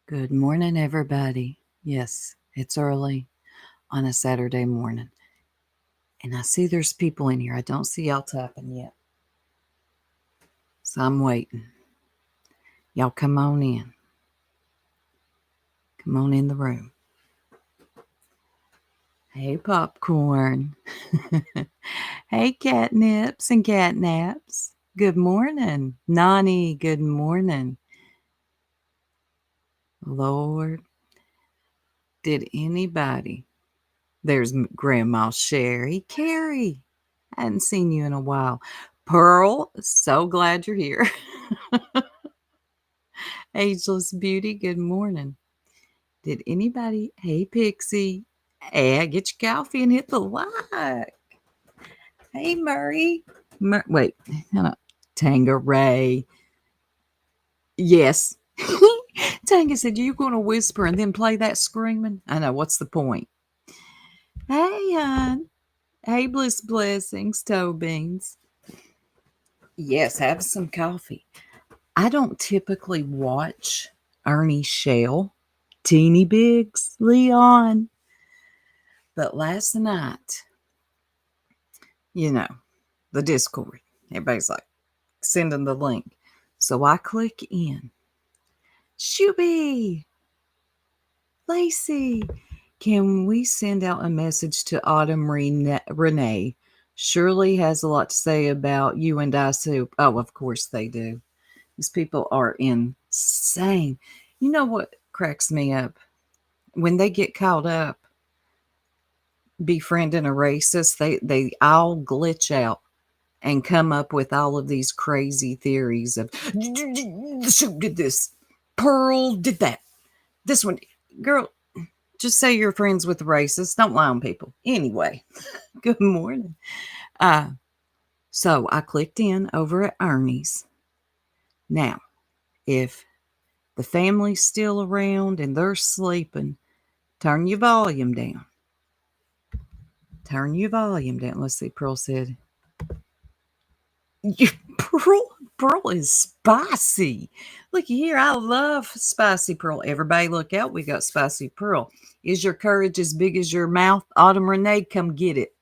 Good morning, everybody. Yes, it's early on a Saturday morning. And I see there's people in here. I don't see y'all tapping yet. So I'm waiting. Y'all come on in. Come on in the room. Hey, popcorn. Hey, catnips and catnaps. Good morning. Nani, good morning. Lord, did anybody? There's Grandma Sherry. Carrie, I hadn't seen you in a while. Pearl, so glad you're here. Ageless Beauty, good morning. Did anybody? Hey, Pixie. Hey, get your coffee and hit the like. Hey, Murray. Wait, hold on. Tanga Ray. Yes. Tanga said, you're going to whisper and then play that screaming? I know. What's the point? Hey, hon. Hey, Bliss Blessings, Toe Beans. Yes, have some coffee. I don't typically watch Ernie Shell, Teeny Biggs, Leon. But last night, you know, the Discord, everybody's like sending the link. So I click in. Shuby, Lacey, can we send out a message to Autumn Renee? Shirley has a lot to say about you and I soup. Oh, of course they do. These people are insane. You know what cracks me up? When they get caught up befriending a racist, they all glitch out and come up with all of these crazy theories of Soup did this, Pearl did that, this one. Girl, just say you're friends with racists. Don't lie on people. Anyway, good morning. Uh, so I clicked in over at Ernie's. Now, if the family's still around and they're sleeping, turn your volume down. Turn your volume down. Let's see, Pearl said, Pearl is spicy. Look here, I love spicy Pearl. Everybody look out, we got spicy Pearl. Is your courage as big as your mouth? Autumn Renee, come get it.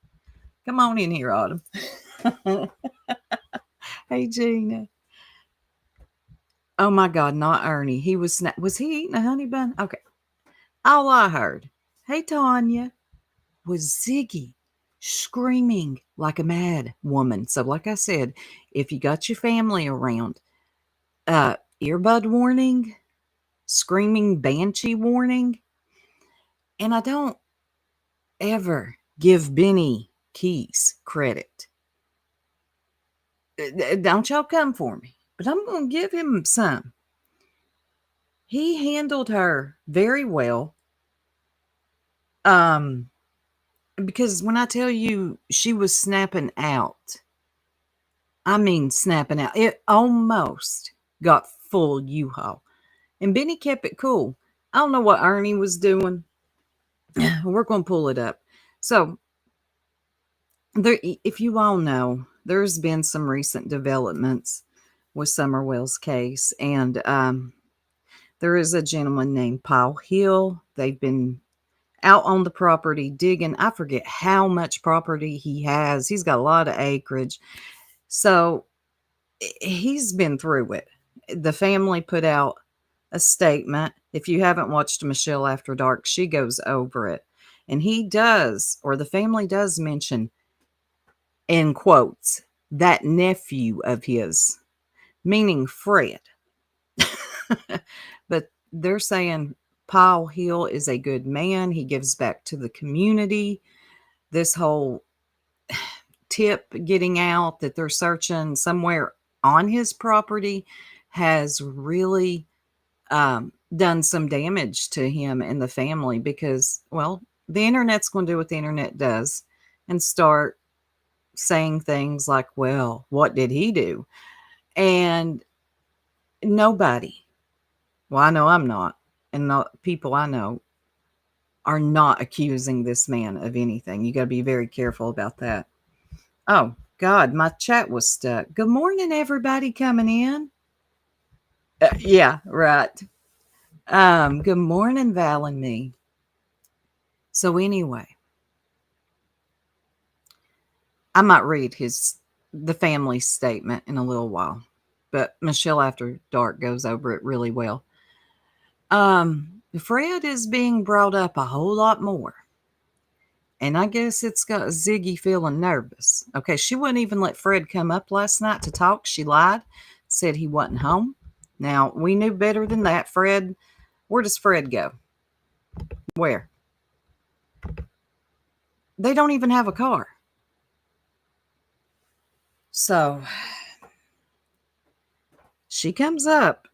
Come on in here, Autumn. Hey, Gina. Oh my God, not Ernie. He was he eating a honey bun? Okay. All I heard, hey Tanya, was Ziggy screaming like a mad woman. So, like I said, if you got your family around, earbud warning, screaming banshee warning. And I don't ever give Benny Keys credit. Don't y'all come for me, but I'm going to give him some. He handled her very well. Um, because when I tell you she was snapping out, I mean snapping out. It almost got full U-Haul. And Benny kept it cool. I don't know what Ernie was doing. We're going to pull it up. So, there, if you all know, there's been some recent developments with Summerwell's case. And there is a gentleman named Paul Hill. They've been out on the property digging. I forget how much property he has. He's got a lot of acreage. So he's been through it. The family put out a statement. If you haven't watched Michelle After Dark, she goes over it. And he does, or the family does mention, in quotes, that nephew of his, meaning Fred. But they're saying Paul Hill is a good man. He gives back to the community. This whole tip getting out that they're searching somewhere on his property has really done some damage to him and the family because, well, the internet's going to do what the internet does and start saying things like, well, what did he do? And nobody, well, I know I'm not, and the people I know are not accusing this man of anything. You got to be very careful about that. Oh, God, my chat was stuck. Good morning, everybody coming in. Yeah, right. Good morning, Val and me. So anyway, I might read the family statement in a little while, but Michelle After Dark goes over it really well. Fred is being brought up a whole lot more. And I guess it's got Ziggy feeling nervous. Okay, she wouldn't even let Fred come up last night to talk. She lied, said he wasn't home. Now, we knew better than that. Fred, where does Fred go? Where? They don't even have a car. So she comes up,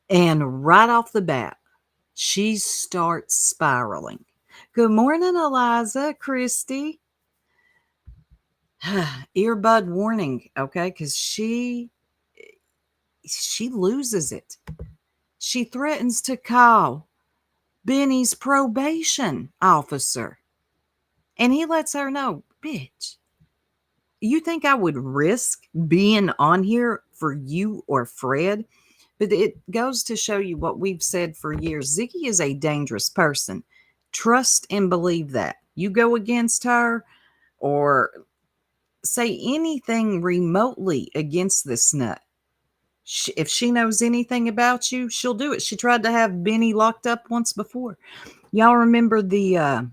and right off the bat, she starts spiraling. Good morning, Eliza, Christy. Earbud warning, okay? Because she loses it. She threatens to call Benny's probation officer. And he lets her know, bitch, you think I would risk being on here for you or Fred? But it goes to show you what we've said for years. Ziggy is a dangerous person. Trust and believe that. You go against her or say anything remotely against this nut. If she knows anything about you, she'll do it. She tried to have Benny locked up once before. Y'all remember the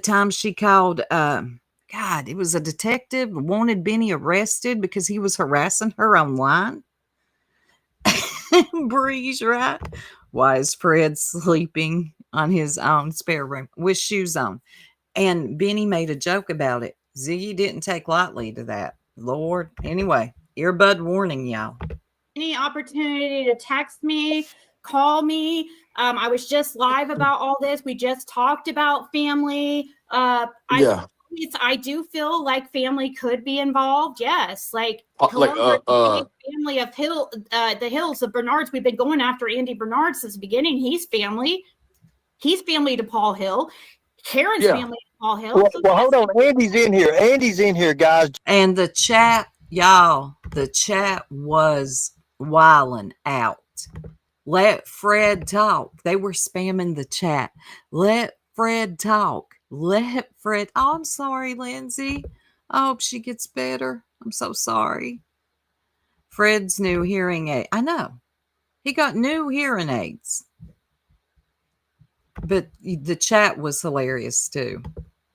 time she called, God, it was a detective, wanted Benny arrested because he was harassing her online? Breeze, right? Why is Fred sleeping on his own spare room with shoes on? And Benny made a joke about it. Ziggy didn't take lightly to that. Lord. Anyway, earbud warning, y'all. Any opportunity to text me, call me. I was just live about all this. We just talked about family. I do feel like family could be involved. Yes, family of the Hills of Bernards. We've been going after Andy Bernard since the beginning. He's family. He's family to Paul Hill. Karen's family to Paul Hill. Well, hold on. Andy's in here. Andy's in here, guys. And the chat, y'all, the chat was wilding out. Let Fred talk. They were spamming the chat. Let Fred talk. Let Fred. Oh, I'm sorry, Lindsay. I hope she gets better. I'm so sorry. Fred's new hearing aid. I know. He got new hearing aids. But the chat was hilarious too.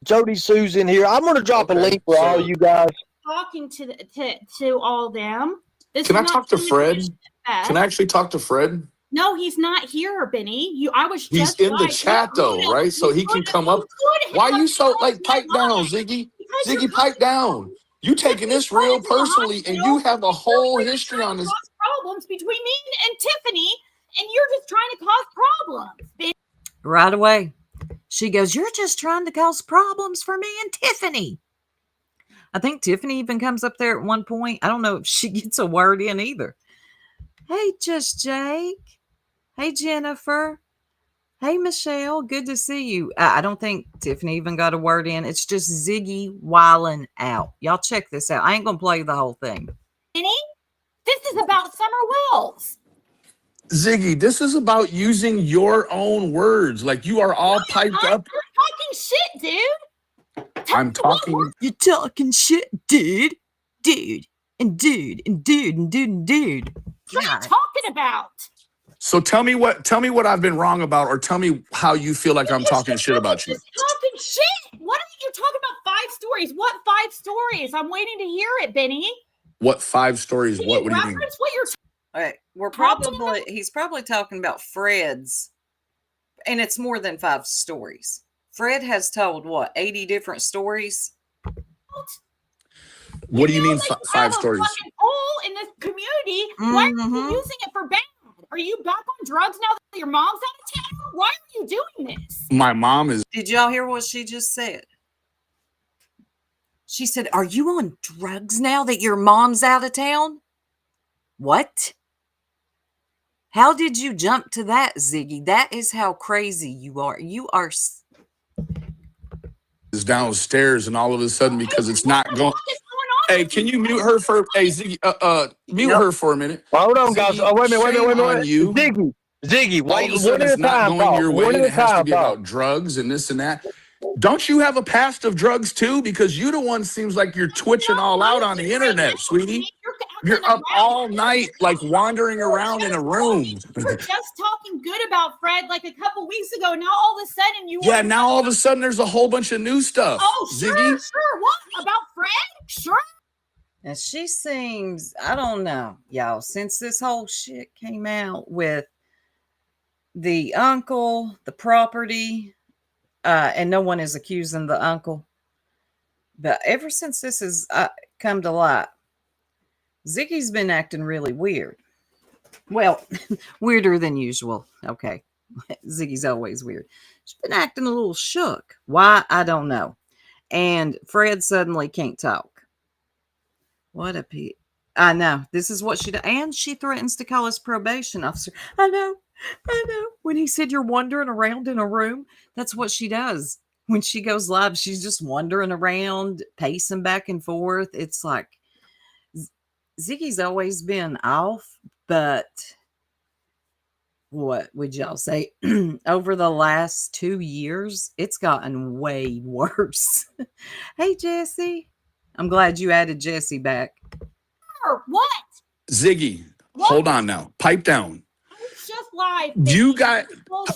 Jody Sue's in here. I'm going to drop a link for all you guys. Talking to all them. Can I talk to Fred? Can I actually talk to Fred? No, he's not here, Benny. He's in the chat though, right? So he can come up. Why are you so pipe down, Ziggy? Ziggy, pipe down. You taking this real personally, and you have a whole history on this. Problems between me and Tiffany, and you're just trying to cause problems. Right away, she goes, "You're just trying to cause problems for me and Tiffany." I think Tiffany even comes up there at one point. I don't know if she gets a word in either. Hey, Just Jake. Hey, Jennifer. Hey, Michelle. Good to see you. I don't think Tiffany even got a word in. It's just Ziggy wilding out. Y'all check this out. I ain't going to play the whole thing. Benny, this is about Summer Wells. Ziggy, this is about using your own words. Like you are all piped up. You're talking shit, dude. I'm talking. You're talking shit, dude. Dude. And dude. And dude. And dude. And dude. What are you talking about? So tell me what I've been wrong about, or tell me how you feel like I'm talking shit about you. Talking shit. What are you talking about? 5 stories. What 5 stories? I'm waiting to hear it, Benny. What 5 stories? What do you mean? What you're All right, he's probably talking about Fred's, and it's more than 5 stories. Fred has told what, 80 different stories? What do you mean 5 stories? Hole in this community. Why are you using it for bad? Are you back on drugs now that your mom's out of town? Why are you doing this? My mom is. Did y'all hear what she just said? She said, "Are you on drugs now that your mom's out of town?" What? How did you jump to that, Ziggy? That is how crazy you are. You are is downstairs, and all of a sudden, because it's not going. What is going on Hey, can you mute her for Ziggy? Mute her for a minute. Hold on, guys. Ziggy, Oh, wait a minute. shame on you. Ziggy, All wait. of a sudden, One at it's a not time, going talk. your way. One And at it a has to time, be talk. about drugs and this and that. Don't you have a past of drugs too? Because you the one seems like you're twitching all out on the internet, sweetie. You're up all night, like wandering around in a room. You were just talking good about Fred like a couple weeks ago. Now all of a sudden you Yeah, now all of a sudden there's a whole bunch of new stuff. Oh, sure, Ziggy. sure. What about Fred? Sure. And she seems, I don't know, y'all, since this whole shit came out with the uncle, the property, and no one is accusing the uncle. But ever since this has come to light, Ziggy's been acting really weird. Well, weirder than usual. Okay. Ziggy's always weird. She's been acting a little shook. Why? I don't know. And Fred suddenly can't talk. What a I know. This is what she does. And she threatens to call his probation officer. I know. When he said you're wandering around in a room, that's what she does. When she goes live, she's just wandering around, pacing back and forth. It's like Ziggy's always been off, but what would y'all say? Over the last 2 years, it's gotten way worse. Hey, Jesse. I'm glad you added Jesse back. What? Ziggy, hold on now. Pipe down. It's just live. You got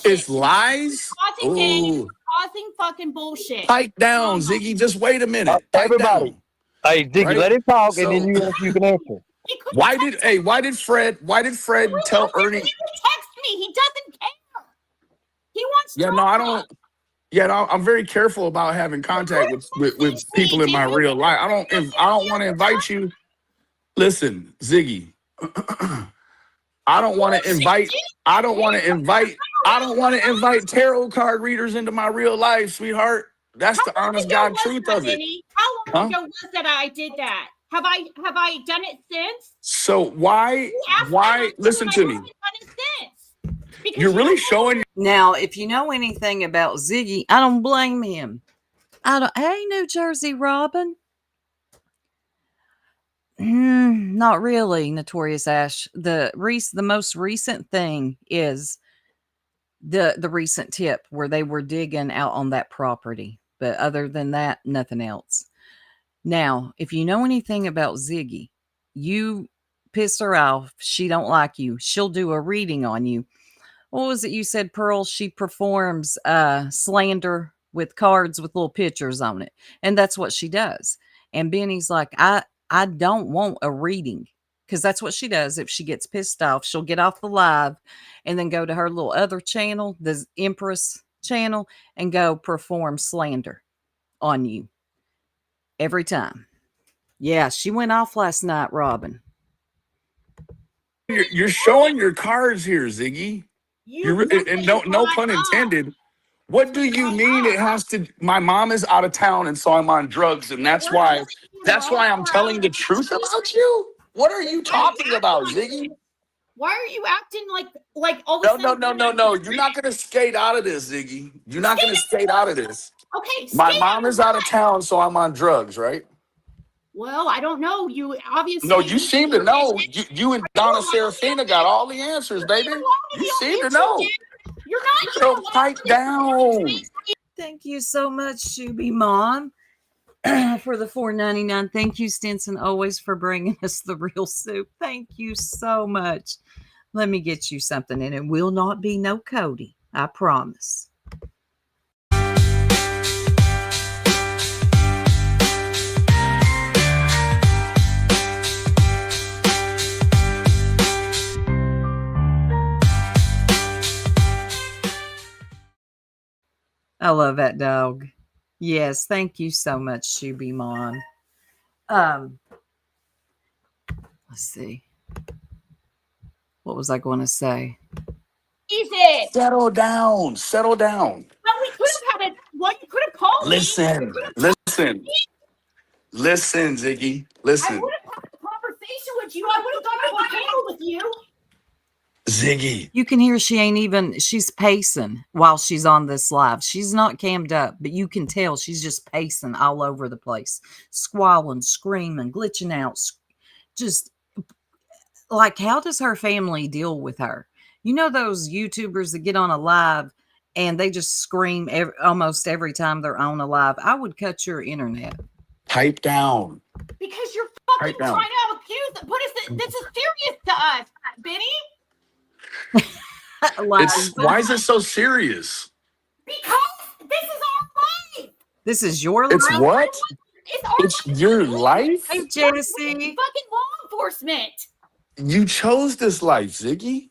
it's bullshit. lies. Causing fucking bullshit. Pipe down, Ziggy. Just wait a minute. Pipe Everybody. down. Hey, Ziggy, Right? let him talk, So- and then you can answer. Why did Fred tell Ernie? He text me. He doesn't care. He wants. Yeah, no, I don't. Yeah, no, I'm very careful about having contact with people in my real life. I don't want to invite you. Listen, Ziggy. I don't want to invite tarot card readers into my real life, sweetheart. That's the honest God truth of it. How long ago was that I did that? Have I done it since? So why listen to me? You're really showing. Now, if you know anything about Ziggy, I don't blame him. Hey, New Jersey Robin. Not really, Notorious Ash. The most recent thing is the recent tip where they were digging out on that property. But other than that, nothing else. Now, if you know anything about Ziggy, you piss her off, she don't like you, she'll do a reading on you. What was it you said, Pearl? She performs slander with cards with little pictures on it. And that's what she does. And Benny's like, I don't want a reading, because that's what she does. If she gets pissed off, she'll get off the live and then go to her little other channel, the Empress channel, and go perform slander on you every time. Yeah, she went off last night, Robin. You're showing your cards here, Ziggy. And no pun intended. What do you mean it has to? My mom is out of town, and so I'm on drugs, and that's why I'm telling the truth about you. What are you talking about, Ziggy? Why are you acting like all of a sudden? No. You're not gonna skate out of this, Ziggy. You're not gonna skate out of this. Okay. My mom is out of town, so I'm on drugs, right? Well, I don't know. You obviously. No, you seem to know. You and Donna Serafina got all the answers, baby. You seem to know. You're not. So pipe down. Thank you so much, Shuby Mom, for the $4.99. Thank you, Stinson, always for bringing us the real soup. Thank you so much. Let me get you something, and it will not be no Cody. I promise. I love that dog. Yes, thank you so much, Shuby Mom. Let's see. What was I going to say? Easy. Settle down. Settle down. Well, we could have had it. Well, you could have called me. Listen, Ziggy. I Listen. would have had a conversation with you. I would have gone to a panel with you. Ziggy. You can hear she's pacing while she's on this live. She's not cammed up, but you can tell she's just pacing all over the place, squalling, screaming, glitching out. Just like, how does her family deal with her? You know, those YouTubers that get on a live and they just scream almost every time they're on a live. I would cut your internet. Pipe down. Because you're fucking trying to accuse. What is it? This is serious to us, Benny. Why is it so serious? Because this is our life. This is your life. It's what? It's your life? Hey, Jesse. Fucking law enforcement. You chose this life, Ziggy.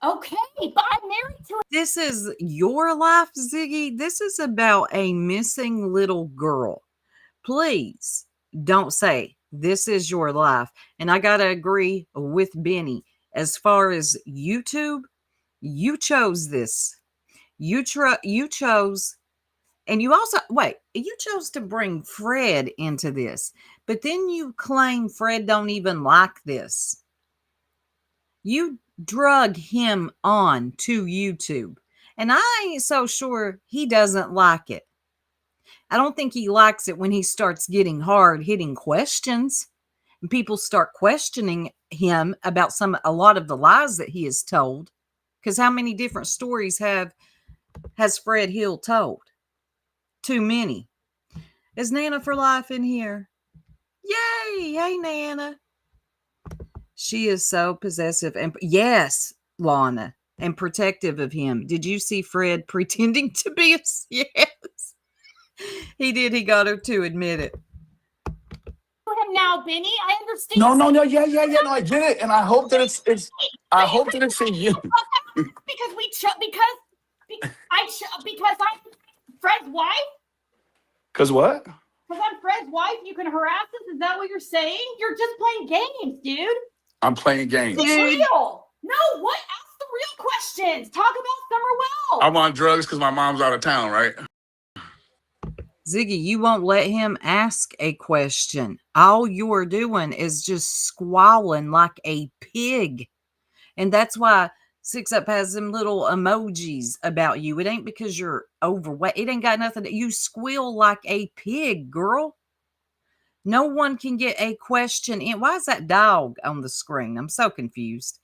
Okay, but I'm married to it. This is your life, Ziggy. This is about a missing little girl. Please don't say this is your life. And I got to agree with Benny. As far as YouTube, you chose this. You chose, and you also, you chose to bring Fred into this. But then you claim Fred don't even like this. You drug him on to YouTube. And I ain't so sure he doesn't like it. I don't think he likes it when he starts getting hard-hitting questions and people start questioning him about a lot of the lies that he has told. Because how many different stories has Fred Hill told? Too many. Is Nana for Life in here? Yay! Hey, Nana. She is so possessive and yes, Lana, and protective of him. Did you see Fred pretending to be yes? He did. He got her to admit it. Him now, Benny. I understand. No, no, no, I get it, and I hope that it's. I hope that it's in you. Because I'm Fred's wife. Because what? Because I'm Fred's wife, you can harass us. Is that what you're saying? You're just playing games, dude. I'm playing games. It's real. No, what? Ask the real questions. Talk about Summer Wells. I'm on drugs because my mom's out of town, right? Ziggy, you won't let him ask a question. All you're doing is just squalling like a pig. And that's why Six Up has them little emojis about you. It ain't because you're overweight. It ain't got nothing. You squeal like a pig, girl. No one can get a question in. Why is that dog on the screen? I'm so confused.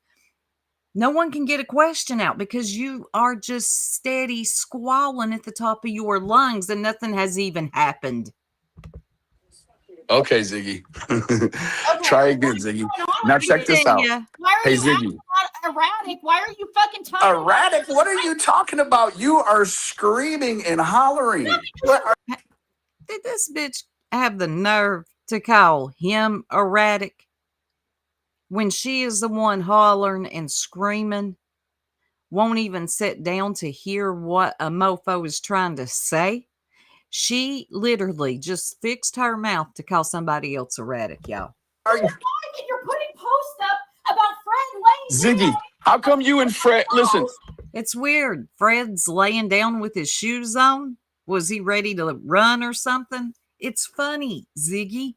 No one can get a question out because you are just steady squalling at the top of your lungs and nothing has even happened. Okay, Ziggy. Try again, Ziggy. Now check this out. Hey, Ziggy. Erratic. Why are you fucking talking? Erratic? What are you talking about? You are screaming and hollering. Did this bitch have the nerve to call him erratic when she is the one hollering and screaming, won't even sit down to hear what a mofo is trying to say? She literally just fixed her mouth to call somebody else erratic, y'all. You're putting posts up about Fred laying Ziggy, how come you and Fred, listen. It's weird. Fred's laying down with his shoes on. Was he ready to run or something? It's funny, Ziggy.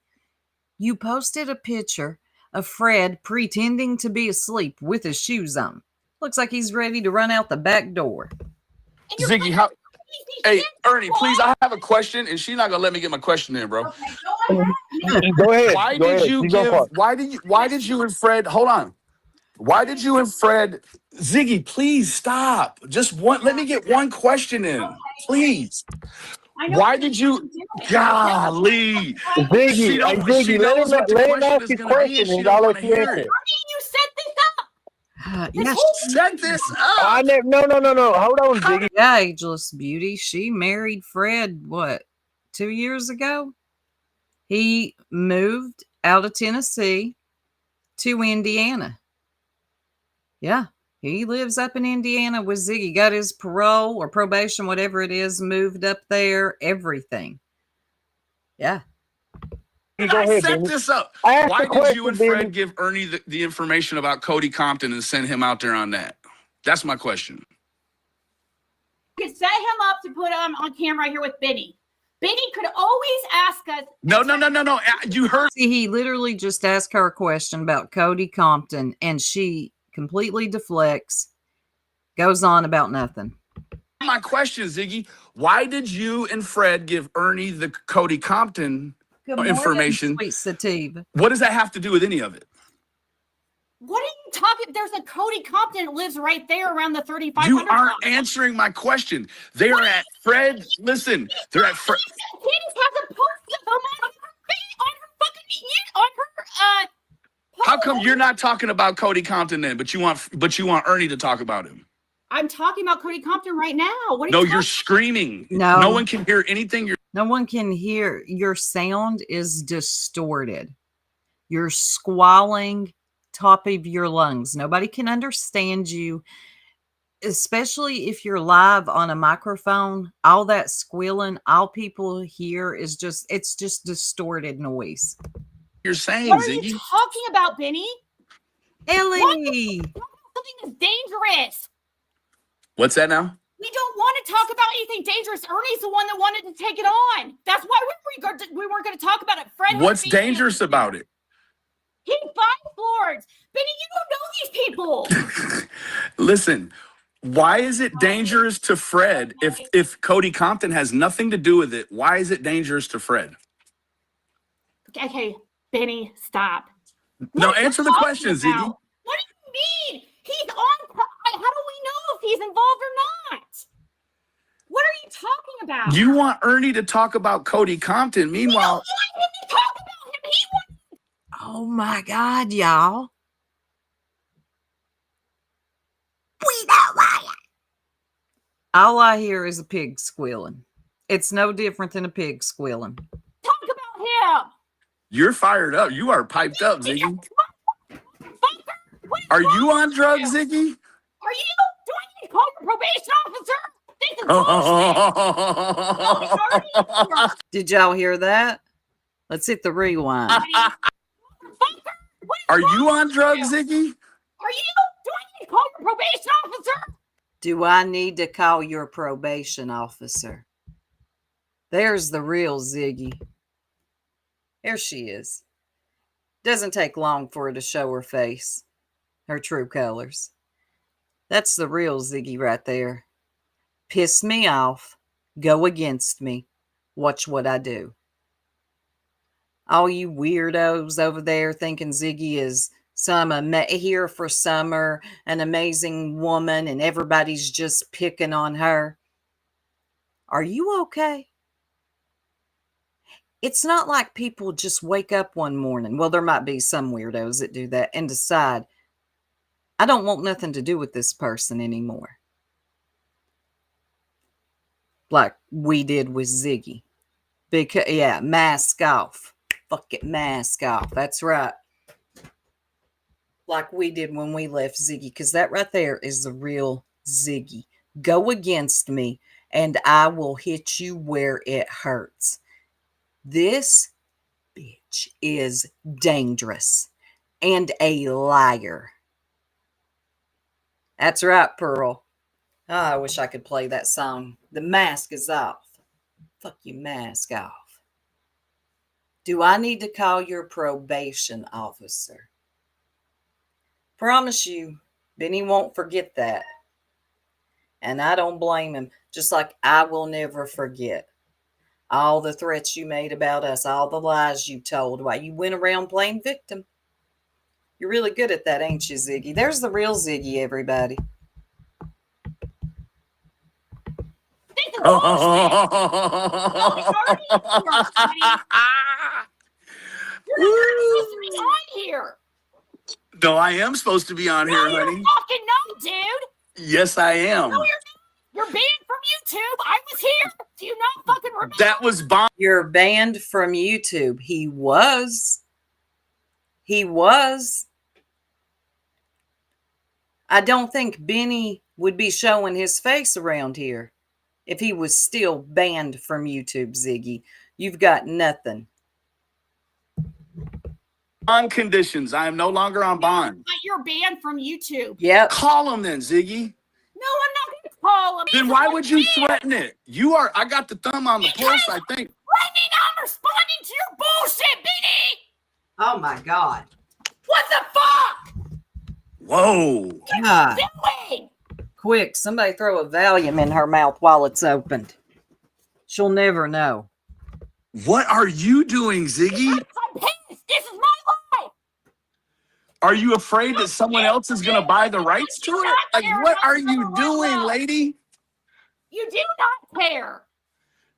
You posted a picture of Fred pretending to be asleep with his shoes on. Looks like he's ready to run out the back door. Ziggy, how? Hey, Ernie, please, I have a question, and she's not gonna let me get my question in, bro. Okay, Go ahead. Why did you and Fred, hold on. Why did you and Fred, Ziggy, please stop. Let me get one question in, please. Why did you, golly. Ziggy, let him ask his question and I'll let you answer. You set this up. Yes. Set this up. No. Hold on, Ziggy. Yeah, ageless beauty. She married Fred, 2 years ago? He moved out of Tennessee to Indiana. Yeah, he lives up in Indiana with Ziggy. Got his parole or probation, whatever it is, moved up there, everything. Yeah. Set this up. Why did you and Fred give Ernie the information about Cody Compton and send him out there on that? That's my question. You could set him up to put him on camera here with Benny. Benny could always ask us. No. You heard. See, he literally just asked her a question about Cody Compton, and she completely deflects, goes on about nothing. My question, Ziggy, why did you and Fred give Ernie the Cody Compton information? Sweet sativa. What does that have to do with any of it? What are you talking? There's a Cody Compton that lives right there around the 3500. You aren't answering my question. They are at Fred. Listen, they're at Fred. Candace has a post of him on her How come you're not talking about Cody Compton then, but you want Ernie to talk about him? I'm talking about Cody Compton right now. What are No, you you're screaming. No. No one can hear anything. No one can hear. Your sound is distorted. You're squalling top of your lungs. Nobody can understand you, especially if you're live on a microphone. All that squealing, all people hear is it's just distorted noise. You're saying, what are Ziggy? you talking about, Benny? Ellie! Something that's dangerous. What's that now? We don't want to talk about anything dangerous. Ernie's the one that wanted to take it on. That's why we weren't going to talk about it. Fred, what's dangerous about it? He's buying floors. Benny, you don't know these people. Listen, why is it dangerous to Fred if Cody Compton has nothing to do with it? Why is it dangerous to Fred? Okay, Benny, stop. No, answer the question, Ziggy. What do you mean? He's on. How do we know if he's involved or not? What are you talking about? You want Ernie to talk about Cody Compton. Meanwhile, we don't want him to talk about him. He wants. Oh my God, y'all. We don't want it. All I hear is a pig squealing. It's no different than a pig squealing. Talk about him. You're fired up. You are piped up, Ziggy. Are you on drugs, Ziggy? Are you? Do I need to call your probation officer? This is bullshit. Did y'all hear that? Let's hit the rewind. Are you on drugs, Ziggy? Are you? Do I need to call your probation officer? Do I need to call your probation officer? There's the real Ziggy. There she is. Doesn't take long for her to show her face, her true colors. That's the real Ziggy right there. Piss me off, go against me, watch what I do. All you weirdos over there thinking Ziggy is here for summer, an amazing woman, and everybody's just picking on her. Are you okay? It's not like people just wake up one morning. Well, there might be some weirdos that do that and decide, I don't want nothing to do with this person anymore. Like we did with Ziggy. Because, yeah, mask off. Fuck it, mask off. That's right. Like we did when we left Ziggy. Because that right there is the real Ziggy. Go against me and I will hit you where it hurts. This bitch is dangerous and a liar. That's right, Pearl. Oh, I wish I could play that song. The mask is off. Fuck you, mask off. Do I need to call your probation officer? Promise you, Benny won't forget that. And I don't blame him, just like I will never forget all the threats you made about us, all the lies you told while you went around playing victim. You're really good at that, ain't you, Ziggy? There's the real Ziggy, everybody. You're not supposed to be on here. No, I am supposed to be on here, honey. Fucking no, dude. Yes, I am. No, you're banned from YouTube. I was here. Do you not fucking remember? That was bomb. You're banned from YouTube. He was. I don't think Benny would be showing his face around here if he was still banned from YouTube, Ziggy. You've got nothing. Bond conditions. I am no longer on bond. But you're banned from YouTube. Yep. Call him then, Ziggy. No, I'm not going to call him. Then why would you threaten it? I got the thumb on the pulse, I think. I'm responding to your bullshit, Benny. Oh my God. What the fuck? Whoa. God. Doing? Quick, somebody throw a Valium in her mouth while it's opened. She'll never know. What are you doing, Ziggy? I'm pissed. This is my life. Are you afraid that someone else is going to buy the rights to it? Like, what are you doing, lady? You do not care.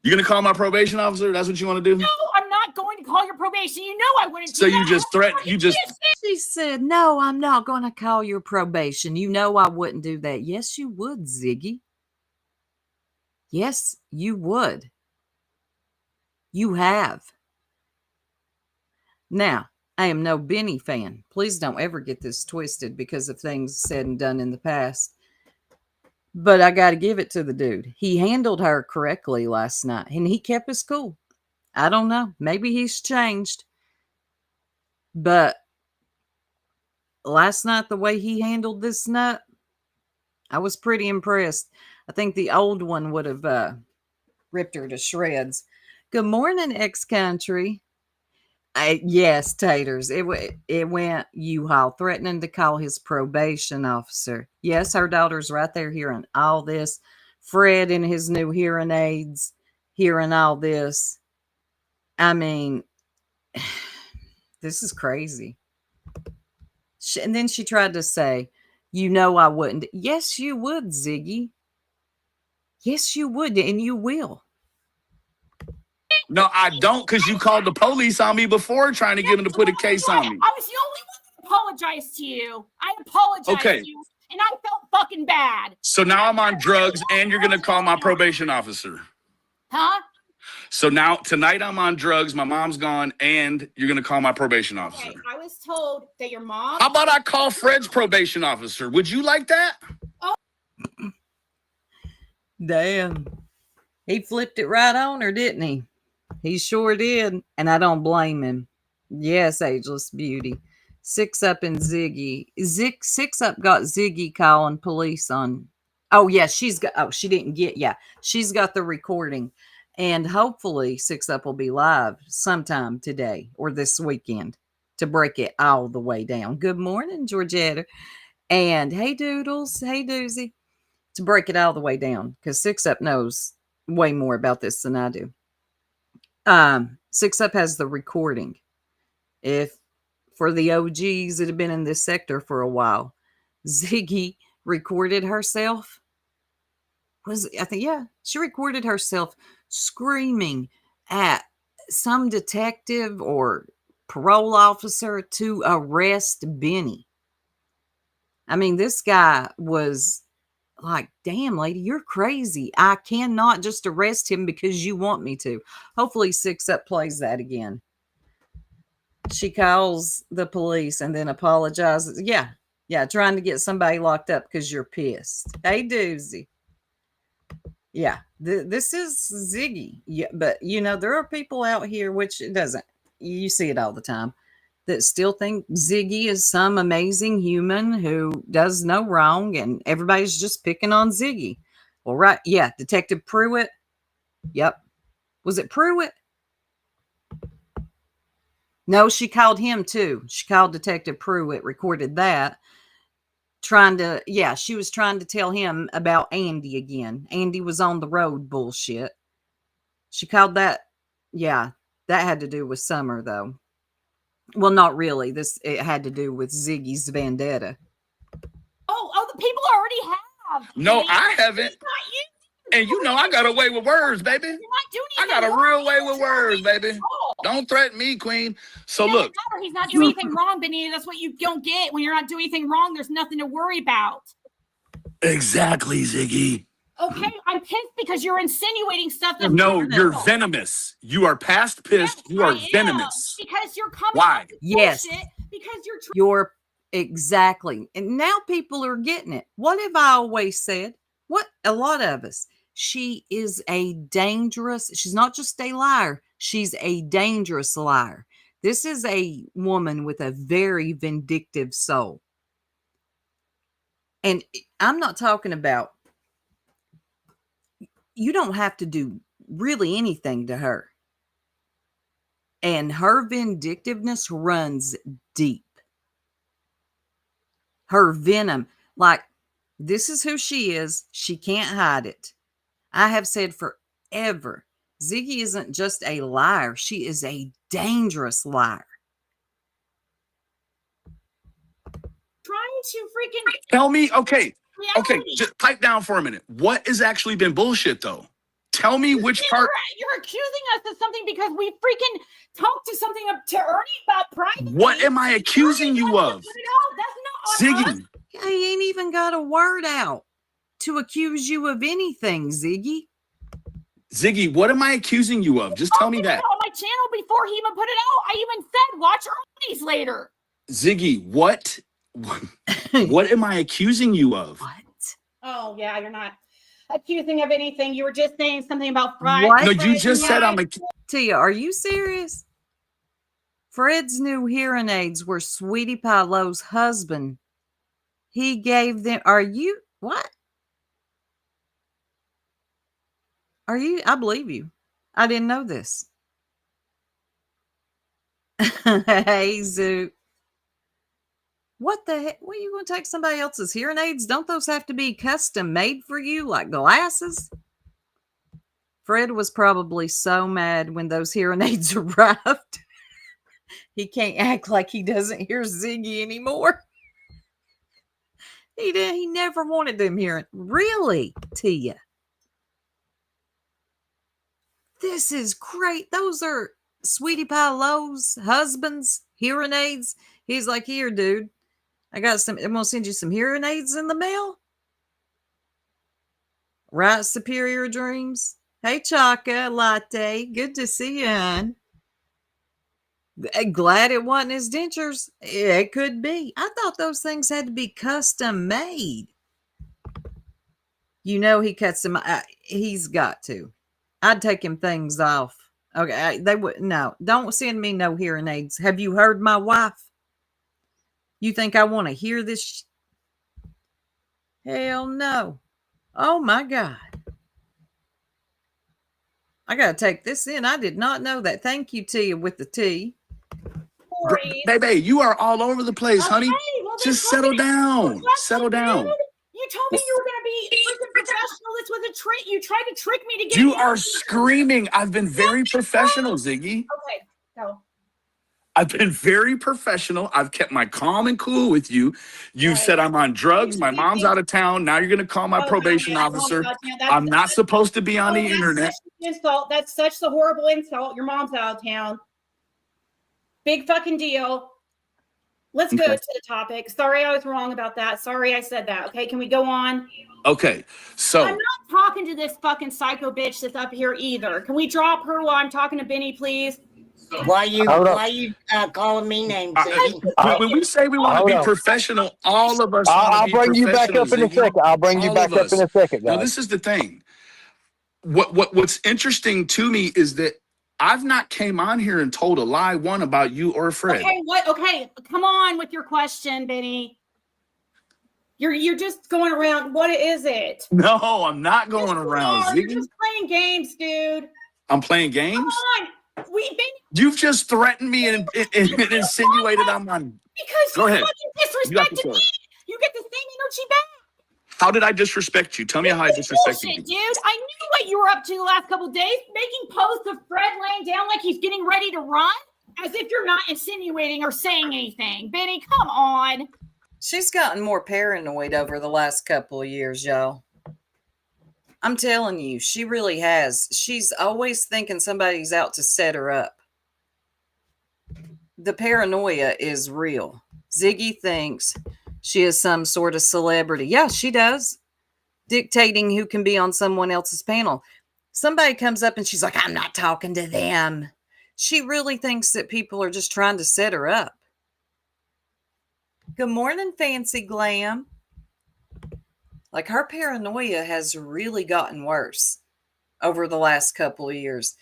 You going to call my probation officer? That's what you want to do? No, I'm not going to call your probation. You know I wouldn't. So you just threaten, you just... She said, no, I'm not going to call your probation. You know I wouldn't do that. Yes, you would, Ziggy. Yes, you would. You have. Now, I am no Benny fan. Please don't ever get this twisted because of things said and done in the past. But I got to give it to the dude. He handled her correctly last night, and he kept his cool. I don't know. Maybe he's changed. But last night, the way he handled this nut, I was pretty impressed. I think the old one would have ripped her to shreds. Good morning, ex-country. Yes, taters. It went U-Haul, threatening to call his probation officer. Yes, her daughter's right there hearing all this. Fred in his new hearing aids, hearing all this. I mean, this is crazy. And then she tried to say, you know I wouldn't. Yes, you would, Ziggy. Yes, you would, and you will. No, I don't, because you called the police on me before trying to get them to put a case on me. I was the only one that apologized to you. I apologized to you, and I felt fucking bad. So now I'm on drugs, and you're going to call my probation officer. Huh? So now, tonight I'm on drugs, my mom's gone, and you're going to call my probation officer. Okay, I was told that your mom... How about I call Fred's probation officer? Would you like that? Oh. Damn. He flipped it right on her, didn't he? He sure did, and I don't blame him. Yes, ageless beauty. Six Up and Ziggy. Six Up got Ziggy calling police on... Oh, yeah, she's got... Oh, she didn't get... Yeah, she's got the recording. And hopefully Six Up will be live sometime today or this weekend to break it all the way down. Good morning, Georgetta. And hey, Doodles. Hey, Doozy. To break it all the way down, because Six Up knows way more about this than I do. Six Up has the recording. If for the OGs that have been in this sector for a while, Ziggy recorded herself. She recorded herself screaming at some detective or parole officer to arrest Benny. I mean, this guy was like, damn, lady, you're crazy. I cannot just arrest him because you want me to. Hopefully Six Up plays that again. She calls the police and then apologizes. Yeah, trying to get somebody locked up because you're pissed. Hey, Doozy. Yeah, this is Ziggy. Yeah, but, there are people out here, which it doesn't. You see it all the time, that still think Ziggy is some amazing human who does no wrong, and everybody's just picking on Ziggy. Well, right. Yeah, Detective Pruitt. Yep. Was it Pruitt? No, she called him too. She called Detective Pruitt, recorded that. She was trying to tell him about Andy again. Andy was on the road bullshit. She called that. Yeah, that had to do with Summer, though. Well, not really. It had to do with Ziggy's vendetta. Oh, the people already have. No, I haven't. It's not you. And I got a way with words, baby. You're not doing I got a real way with words, baby. Don't threaten me, queen. So look. He's not doing anything wrong, Benny. That's what you don't get. When you're not doing anything wrong, there's nothing to worry about. Exactly, Ziggy. Okay, I'm pissed because you're insinuating stuff. No, you're venomous. You are past pissed. Yes, you are I venomous. am, because you're coming. Why? Yes. Because you're exactly. And now people are getting it. What have I always said? What a lot of us. She is she's not just a liar. She's a dangerous liar. This is a woman with a very vindictive soul. And I'm not talking about, you don't have to do really anything to her. And her vindictiveness runs deep. her venom. Like, this is who she is. She can't hide it. I have said forever, Ziggy isn't just a liar. She is a dangerous liar. Trying to freaking Tell me, okay, reality. just pipe down for a minute. What has actually been bullshit, though? Tell me which part. You're accusing us of something because we freaking talked to something up to Ernie about privacy. What am I accusing you of? That's not on us. Ziggy, He ain't even got a word out to accuse you of anything, Ziggy. Ziggy, what am I accusing you of? Just tell me that. On my channel before he even put it out, I even said watch Ernie's later. Ziggy, what am I accusing you of? What? Oh yeah, you're not accusing of anything. You were just saying something about Friday. What? No, you just said I'm Tia, are you serious? Fred's new hearing aids were Sweetie Pie Lowe's husband. He gave them. Are you what? Are you? I believe you. I didn't know this. Hey, Zoot. What the heck? What are you going to take somebody else's hearing aids? Don't those have to be custom made for you, like glasses? Fred was probably so mad when those hearing aids arrived. He can't act like he doesn't hear Ziggy anymore. He never wanted them hearing. Really, Tia? This is great. Those are Sweetie Pie Lowe's husband's hearing aids. He's like, here, dude. I'm going to send you some hearing aids in the mail. Right, Superior Dreams. Hey, Chaka, Latte. Good to see you, hon. Glad it wasn't his dentures. It could be. I thought those things had to be custom made. You know he cuts them. He's got to. I'd take him things off. Okay, they would. No, don't send me no hearing aids. Have you heard my wife? You think I want to hear this? Hell no. Oh my God. I got to take this in. I did not know that. Thank you, Tia, with the T. Baby, you are all over the place, honey. Well, just settle down. Settle down. You told me you were going to be freaking professional. This was a trick. You tried to trick me to get You are screaming. I've been very professional, Ziggy. Okay, go. I've been very professional. I've kept my calm and cool with you. You said I'm on drugs. My mom's out of town. Now you're going to call my probation officer. I'm not supposed to be on the internet. Insult. That's such a horrible insult. Your mom's out of town. Big fucking deal. Let's go to the topic. Sorry, I was wrong about that. Sorry, I said that. Okay, can we go on? Okay, so I'm not talking to this fucking psycho bitch that's up here either. Can we drop her while I'm talking to Benny, please? Why you calling me names? When we say we want to be professional, all of us. I'll bring you back up in a second. I'll bring you back up in a second, guys. Now, this is the thing. What's interesting to me is that I've not came on here and told a lie one about you or Fred. Okay, what? Okay, come on with your question, Benny. You're just going around. What is it? No, I'm not going around. You're just playing games, dude. I'm playing games. Come on. You've just threatened me and insinuated I'm on. Because go ahead. Disrespected me. You get the same energy back. How did I disrespect you? Tell me how I disrespected you. Dude, I knew what you were up to the last couple of days, making posts of Fred laying down like he's getting ready to run, as if you're not insinuating or saying anything. Benny, come on. She's gotten more paranoid over the last couple of years, y'all. I'm telling you, she really has. She's always thinking somebody's out to set her up. The paranoia is real. Ziggy thinks she is some sort of celebrity. Yeah, she does. Dictating who can be on someone else's panel. Somebody comes up and she's like, I'm not talking to them. She really thinks that people are just trying to set her up. Good morning, Fancy Glam. Like, her paranoia has really gotten worse over the last couple of years.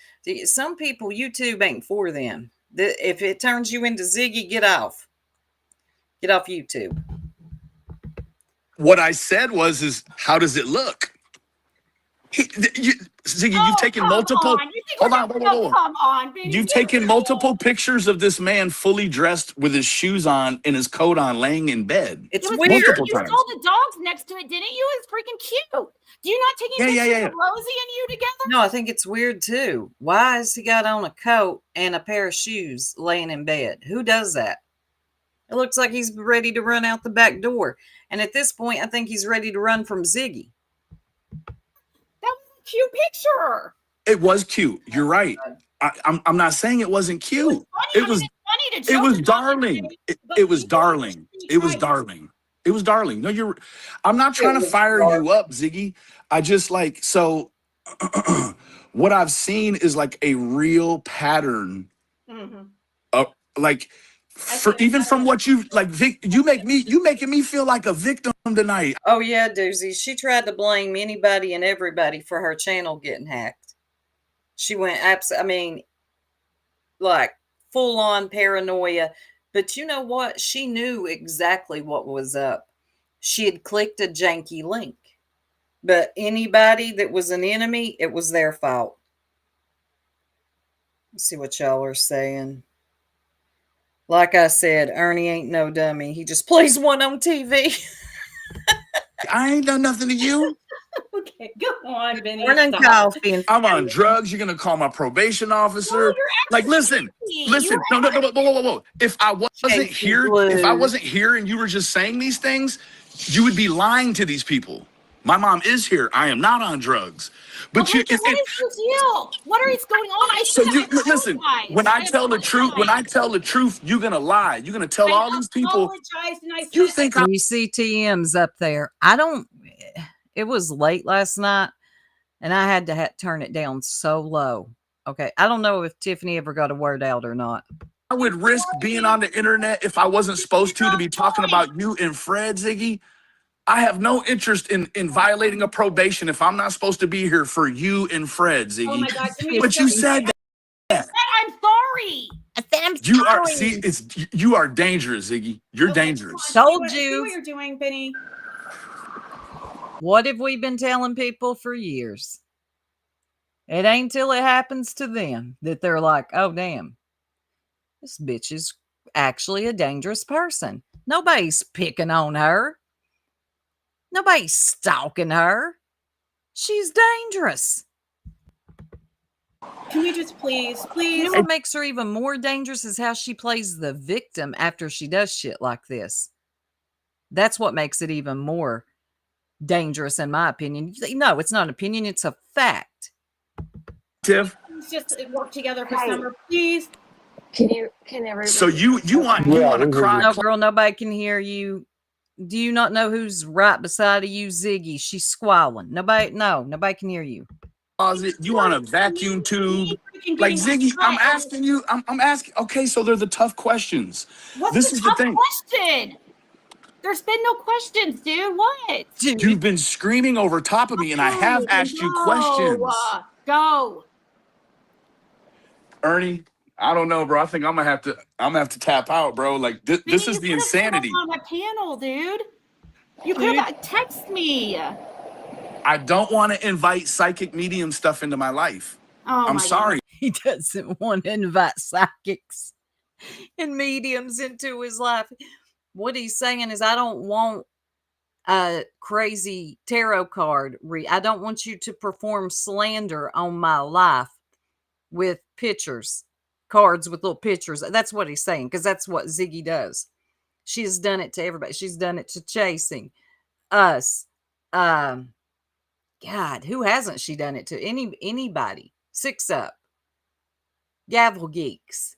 Some people, YouTube ain't for them. If it turns you into Ziggy, get off. Get off YouTube. What I said is how does it look? Ziggy, you've taken multiple. You Hold on, whoa. Come on, baby. You've taken multiple pictures of this man fully dressed with his shoes on and his coat on, laying in bed. It's It was weird. Multiple You times. saw the dogs next to it, didn't you? It's freaking cute. Do you not take any pictures of Rosie and you together? No, I think it's weird too. Why has he got on a coat and a pair of shoes laying in bed? Who does that? It looks like he's ready to run out the back door. And at this point, I think he's ready to run from Ziggy. That was a cute picture. It was cute. You're right. I'm not saying it wasn't cute. It was darling. It was darling. It was darling. It was darling. No, I'm not trying to fire you up, Ziggy. I just like, so what I've seen is like a real pattern. Like even from what you like, you making me feel like a victim tonight. Oh yeah, Doozy. She tried to blame anybody and everybody for her channel getting hacked. She went like full on paranoia. But you know what? She knew exactly what was up. She had clicked a janky link. But anybody that was an enemy, it was their fault. Let's see what y'all are saying. Like I said, Ernie ain't no dummy. He just plays one on TV. I ain't done nothing to you. Okay, go on, Benny. I'm on drugs. You're gonna call my probation officer. No, like, listen. No. Whoa. If I wasn't here and you were just saying these things, you would be lying to these people. My mom is here. I am not on drugs. But what is your deal? What is going on? Listen. When I tell the truth, you're gonna lie. You're gonna tell all these people. You think you see TM's up there? It was late last night, and I had to turn it down so low. Okay, I don't know if Tiffany ever got a word out or not. I would risk being on the internet if I wasn't supposed to be talking about you and Fred, Ziggy. I have no interest in violating a probation if I'm not supposed to be here for you and Fred, Ziggy. Oh my God, but you said that. I'm sorry. You are dangerous, Ziggy. You're dangerous. Told you. See what you're doing, Benny. What have we been telling people for years? It ain't till it happens to them that they're like, oh, damn, this bitch is actually a dangerous person. Nobody's picking on her. Nobody's stalking her. She's dangerous. Can you just please? You know what makes her even more dangerous is how she plays the victim after she does shit like this. That's what makes it even more dangerous, in my opinion. No, it's not an opinion. It's a fact. Tiff, let's just work together for summer, please. Can everybody? So you want to cry? No, girl, nobody can hear you. Do you not know who's right beside of you, Ziggy? She's squalling. Nobody can hear you. You on a vacuum tube? Like, Ziggy, I'm asking you. I'm asking. Okay, so they're the tough questions. What's the tough question? There's been no questions, dude. What? You've been screaming over top of me, and I have asked you questions. Go. Ernie, I don't know, bro. I think I'm gonna have to tap out, bro. Like this is the insanity. On a panel, dude. You could have texted me. I don't want to invite psychic medium stuff into my life. Oh, I'm sorry. He doesn't want to invite psychics and mediums into his life. What he's saying is, I don't want a crazy tarot card I don't want you to perform slander on my life with pictures, cards with little pictures. That's what he's saying, because that's what Ziggy does. She has done it to everybody. She's done it to Chasing, us. God, who hasn't she done it to? Anybody. Six Up, Gavel Geeks.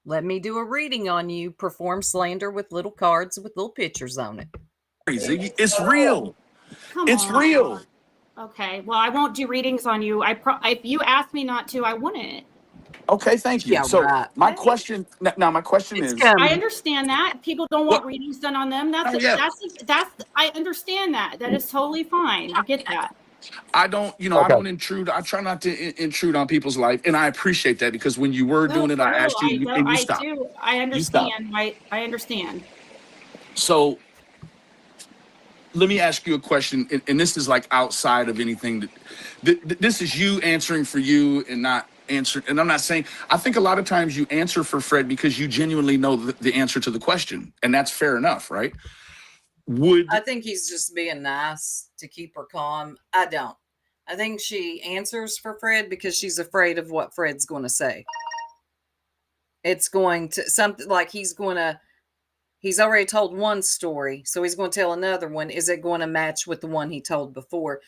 Let me do a reading on you. Perform slander with little cards with little pictures on it. Ziggy, it's real. It's on. real. Okay. Well, I won't do readings on you. If you asked me not to, I wouldn't. Okay, thank you. Yeah, so right. my question is, I understand that people don't want readings done on them. That's I understand that. That is totally fine. I get that. I don't, I don't intrude. I try not to intrude on people's life, and I appreciate that, because when you were doing it, I asked you, and you stopped. I understand. I understand. So let me ask you a question, and this is like outside of anything this is you answering for you and not answer. And I'm not saying, I think a lot of times you answer for Fred because you genuinely know the answer to the question, and that's fair enough, right? I think he's just being nice to keep her calm. I don't. I think she answers for Fred because she's afraid of what Fred's going to say. It's going to something like he's already told one story, so he's going to tell another one. Is it going to match with the one he told before?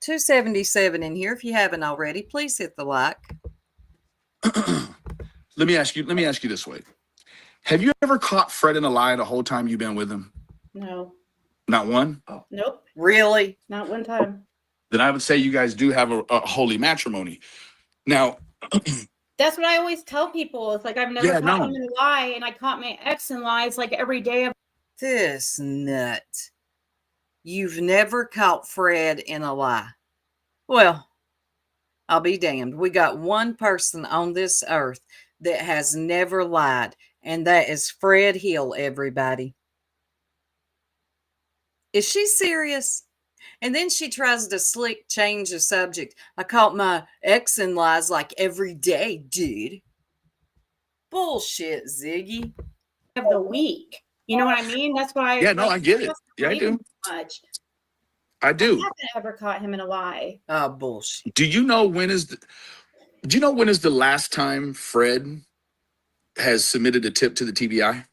277 in here. If you haven't already, please hit the like. Let me ask you this way. Have you ever caught Fred in a lie the whole time you've been with him? No. Not one? Nope. Really? Not one time. Then I would say you guys do have a holy matrimony. Now, that's what I always tell people. It's like I've never caught him in a lie, and I caught my ex in lies like every day. This nut. You've never caught Fred in a lie. Well, I'll be damned. We got one person on this earth that has never lied, and that is Fred Hill, everybody. Is she serious? And then she tries to slick change the subject. I caught my ex in lies like every day, dude. Bullshit, Ziggy. Of the week. You know what I mean? That's why. Yeah, no, I get it. Yeah, I do. Much. I do. I haven't ever caught him in a lie. Oh, bullshit. Do you know when is the last time Fred has submitted a tip to the TBI?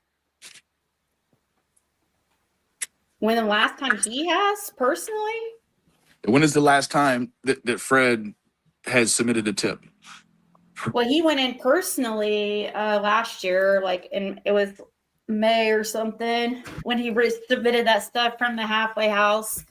When the last time he has, personally? When is the last time that Fred has submitted a tip? Well, he went in personally last year, and it was May or something, when he submitted that stuff from the halfway house.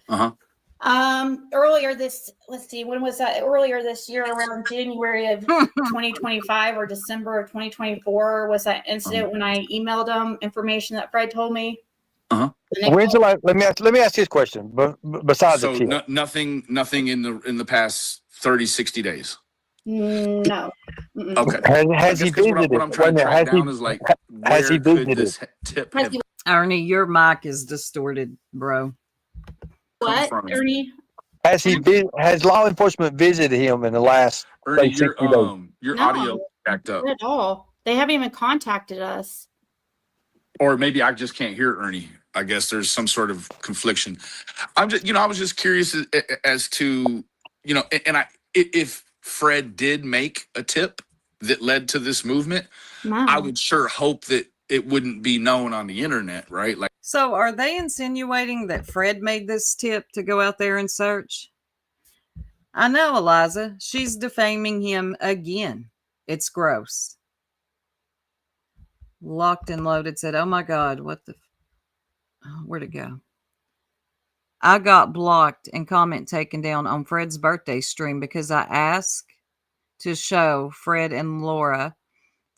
Earlier when was that? Earlier this year, around January of 2025 or December of 2024 was that incident when I emailed him information that Fred told me. When's the last? Let me ask this question. Besides so the tip, nothing in the past 30, 60 days. No. Okay. Has he visited? What I'm trying to track down is like, has he could visited? this tip have Ernie, your mic is distorted, bro. What, Ernie? Has law enforcement visited him in the last Ernie, 60 days? Your audio backed up. Not at all. They haven't even contacted us. Or maybe I just can't hear Ernie. I guess there's some sort of confliction. I was just curious as to, if Fred did make a tip that led to this movement, I would sure hope that it wouldn't be known on the internet, right? Like, so are they insinuating that Fred made this tip to go out there and search? I know, Eliza. She's defaming him again. It's gross. Locked and Loaded said, oh my God, what the... where'd it go? I got blocked and comment taken down on Fred's birthday stream because I asked to show Fred and Laura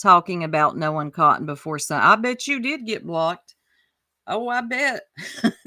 talking about no one cotton before sun. I bet you did get blocked. Oh, I bet.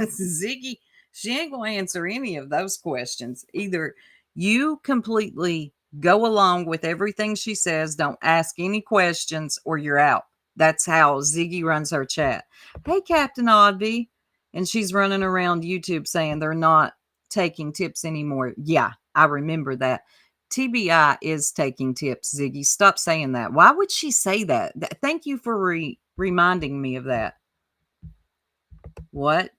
Ziggy, she ain't going to answer any of those questions. Either you completely go along with everything she says, don't ask any questions, or you're out. That's how Ziggy runs her chat. Hey, Captain Oddby. And she's running around YouTube saying they're not taking tips anymore. Yeah, I remember that. TBI is taking tips, Ziggy. Stop saying that. Why would she say that? Thank you for reminding me of that. What?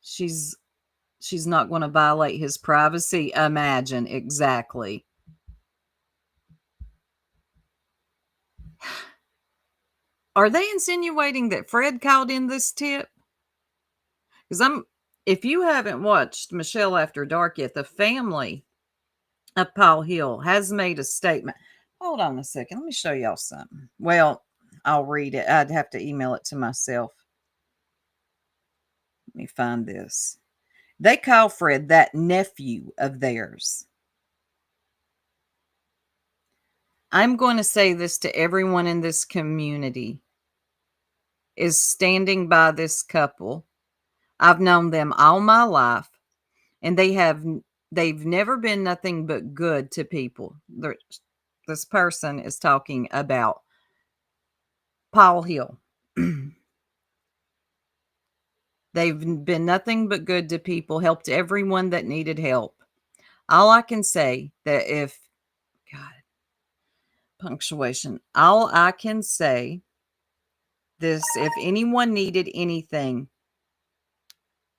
She's not going to violate his privacy? Imagine. Exactly. Are they insinuating that Fred called in this tip? Because if you haven't watched Michelle After Dark yet, the family of Paul Hill has made a statement. Hold on a second. Let me show y'all something. Well, I'll read it. I'd have to email it to myself. Let me find this. They call Fred that nephew of theirs. I'm going to say this to everyone in this community is standing by this couple. I've known them all my life, and they've never been nothing but good to people. This person is talking about Paul Hill. They've been nothing but good to people, helped everyone that needed help. All I can say that if, God, punctuation, all I can say this, if anyone needed anything,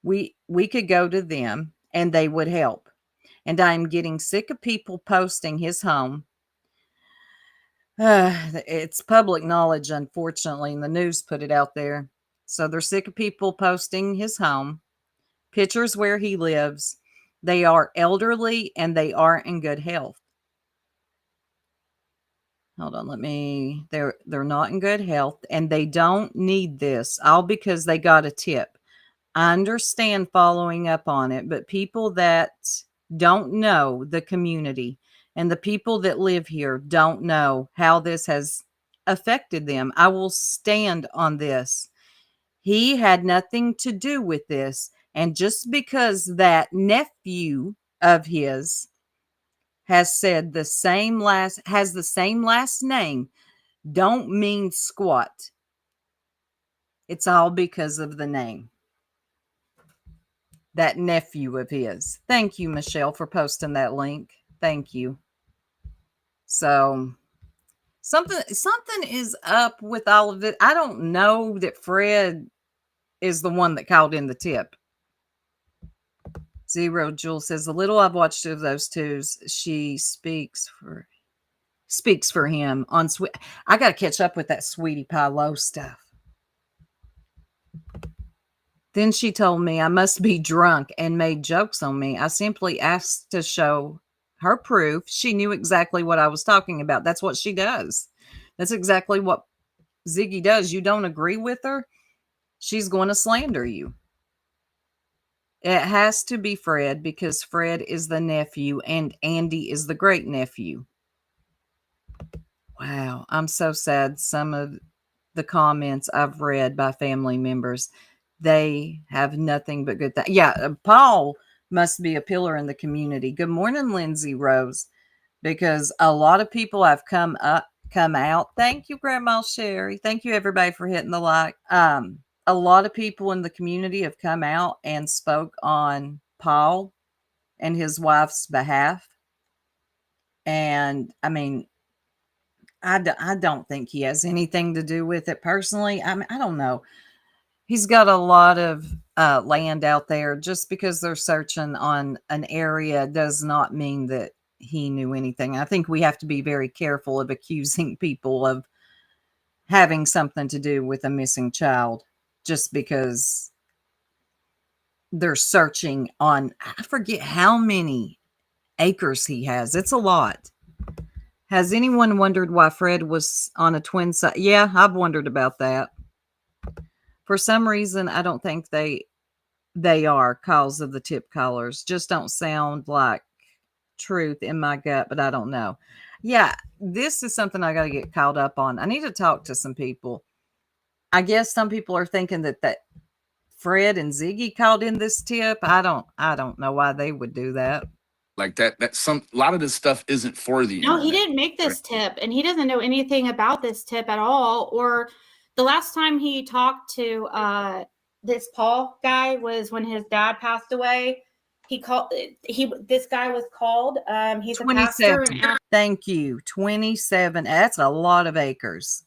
we could go to them and they would help. And I'm getting sick of people posting his home. It's public knowledge, unfortunately, and the news put it out there. So they're sick of people posting his home, pictures where he lives. They are elderly and they aren't in good health. Hold on, they're not in good health and they don't need this, all because they got a tip. I understand following up on it, but people that don't know the community and the people that live here don't know how this has affected them. I will stand on this. He had nothing to do with this. And just because that nephew of his has the same last name, don't mean squat. It's all because of the name. That nephew of his. Thank you, Michelle, for posting that link. Thank you. So something is up with all of it. I don't know that Fred is the one that called in the tip. Zero Jewel says, the little I've watched of those twos, she speaks for him on sweet. I got to catch up with that Sweetie Pie Low stuff. Then she told me I must be drunk and made jokes on me. I simply asked to show her proof. She knew exactly what I was talking about. That's what she does. That's exactly what Ziggy does. You don't agree with her, she's going to slander you. It has to be Fred because Fred is the nephew and Andy is the great nephew. Wow, I'm so sad. Some of the comments I've read by family members, they have nothing but good things. Yeah, Paul must be a pillar in the community. Good morning, Lindsay Rose, because a lot of people have come out. Thank you, Grandma Sherry. Thank you, everybody, for hitting the like. A lot of people in the community have come out and spoke on Paul and his wife's behalf. And I mean, I don't think he has anything to do with it personally. I mean, I don't know. He's got a lot of land out there. Just because they're searching on an area does not mean that he knew anything. I think we have to be very careful of accusing people of having something to do with a missing child just because they're searching on, I forget how many acres he has. It's a lot. Has anyone wondered why Fred was on a twin side? Yeah, I've wondered about that. For some reason, I don't think they are calls of the tip callers. Just don't sound like truth in my gut, but I don't know. Yeah, this is something I got to get caught up on. I need to talk to some people. I guess some people are thinking that Fred and Ziggy called in this tip. I don't know why they would do that. Like that a lot of this stuff isn't for the No, he didn't make this tip, and he doesn't know anything about this tip at all. Or the last time he talked to this Paul guy was when his dad passed away. This guy was called. He's 27. A pastor. Thank you. 27. That's a lot of acres.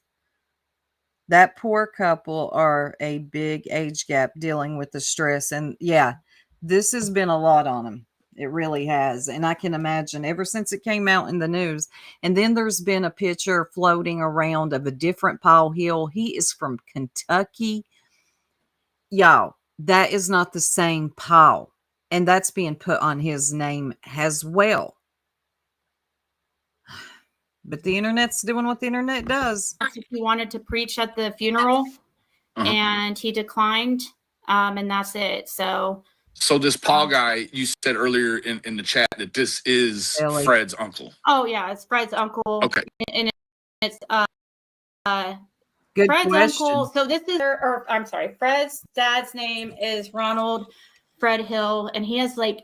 That poor couple are a big age gap dealing with the stress. And yeah, this has been a lot on them. It really has. And I can imagine ever since it came out in the news. And then there's been a picture floating around of a different Paul Hill. He is from Kentucky. Y'all, that is not the same Paul. And that's being put on his name as well. But the internet's doing what the internet does. He wanted to preach at the funeral and he declined. And that's it. So this Paul guy, you said earlier in the chat that this is Ellie. Fred's uncle. Oh yeah, it's Fred's uncle. Okay. And it's Good Fred's question. uncle. So this is I'm sorry, Fred's dad's name is Ronald Fred Hill, and he has like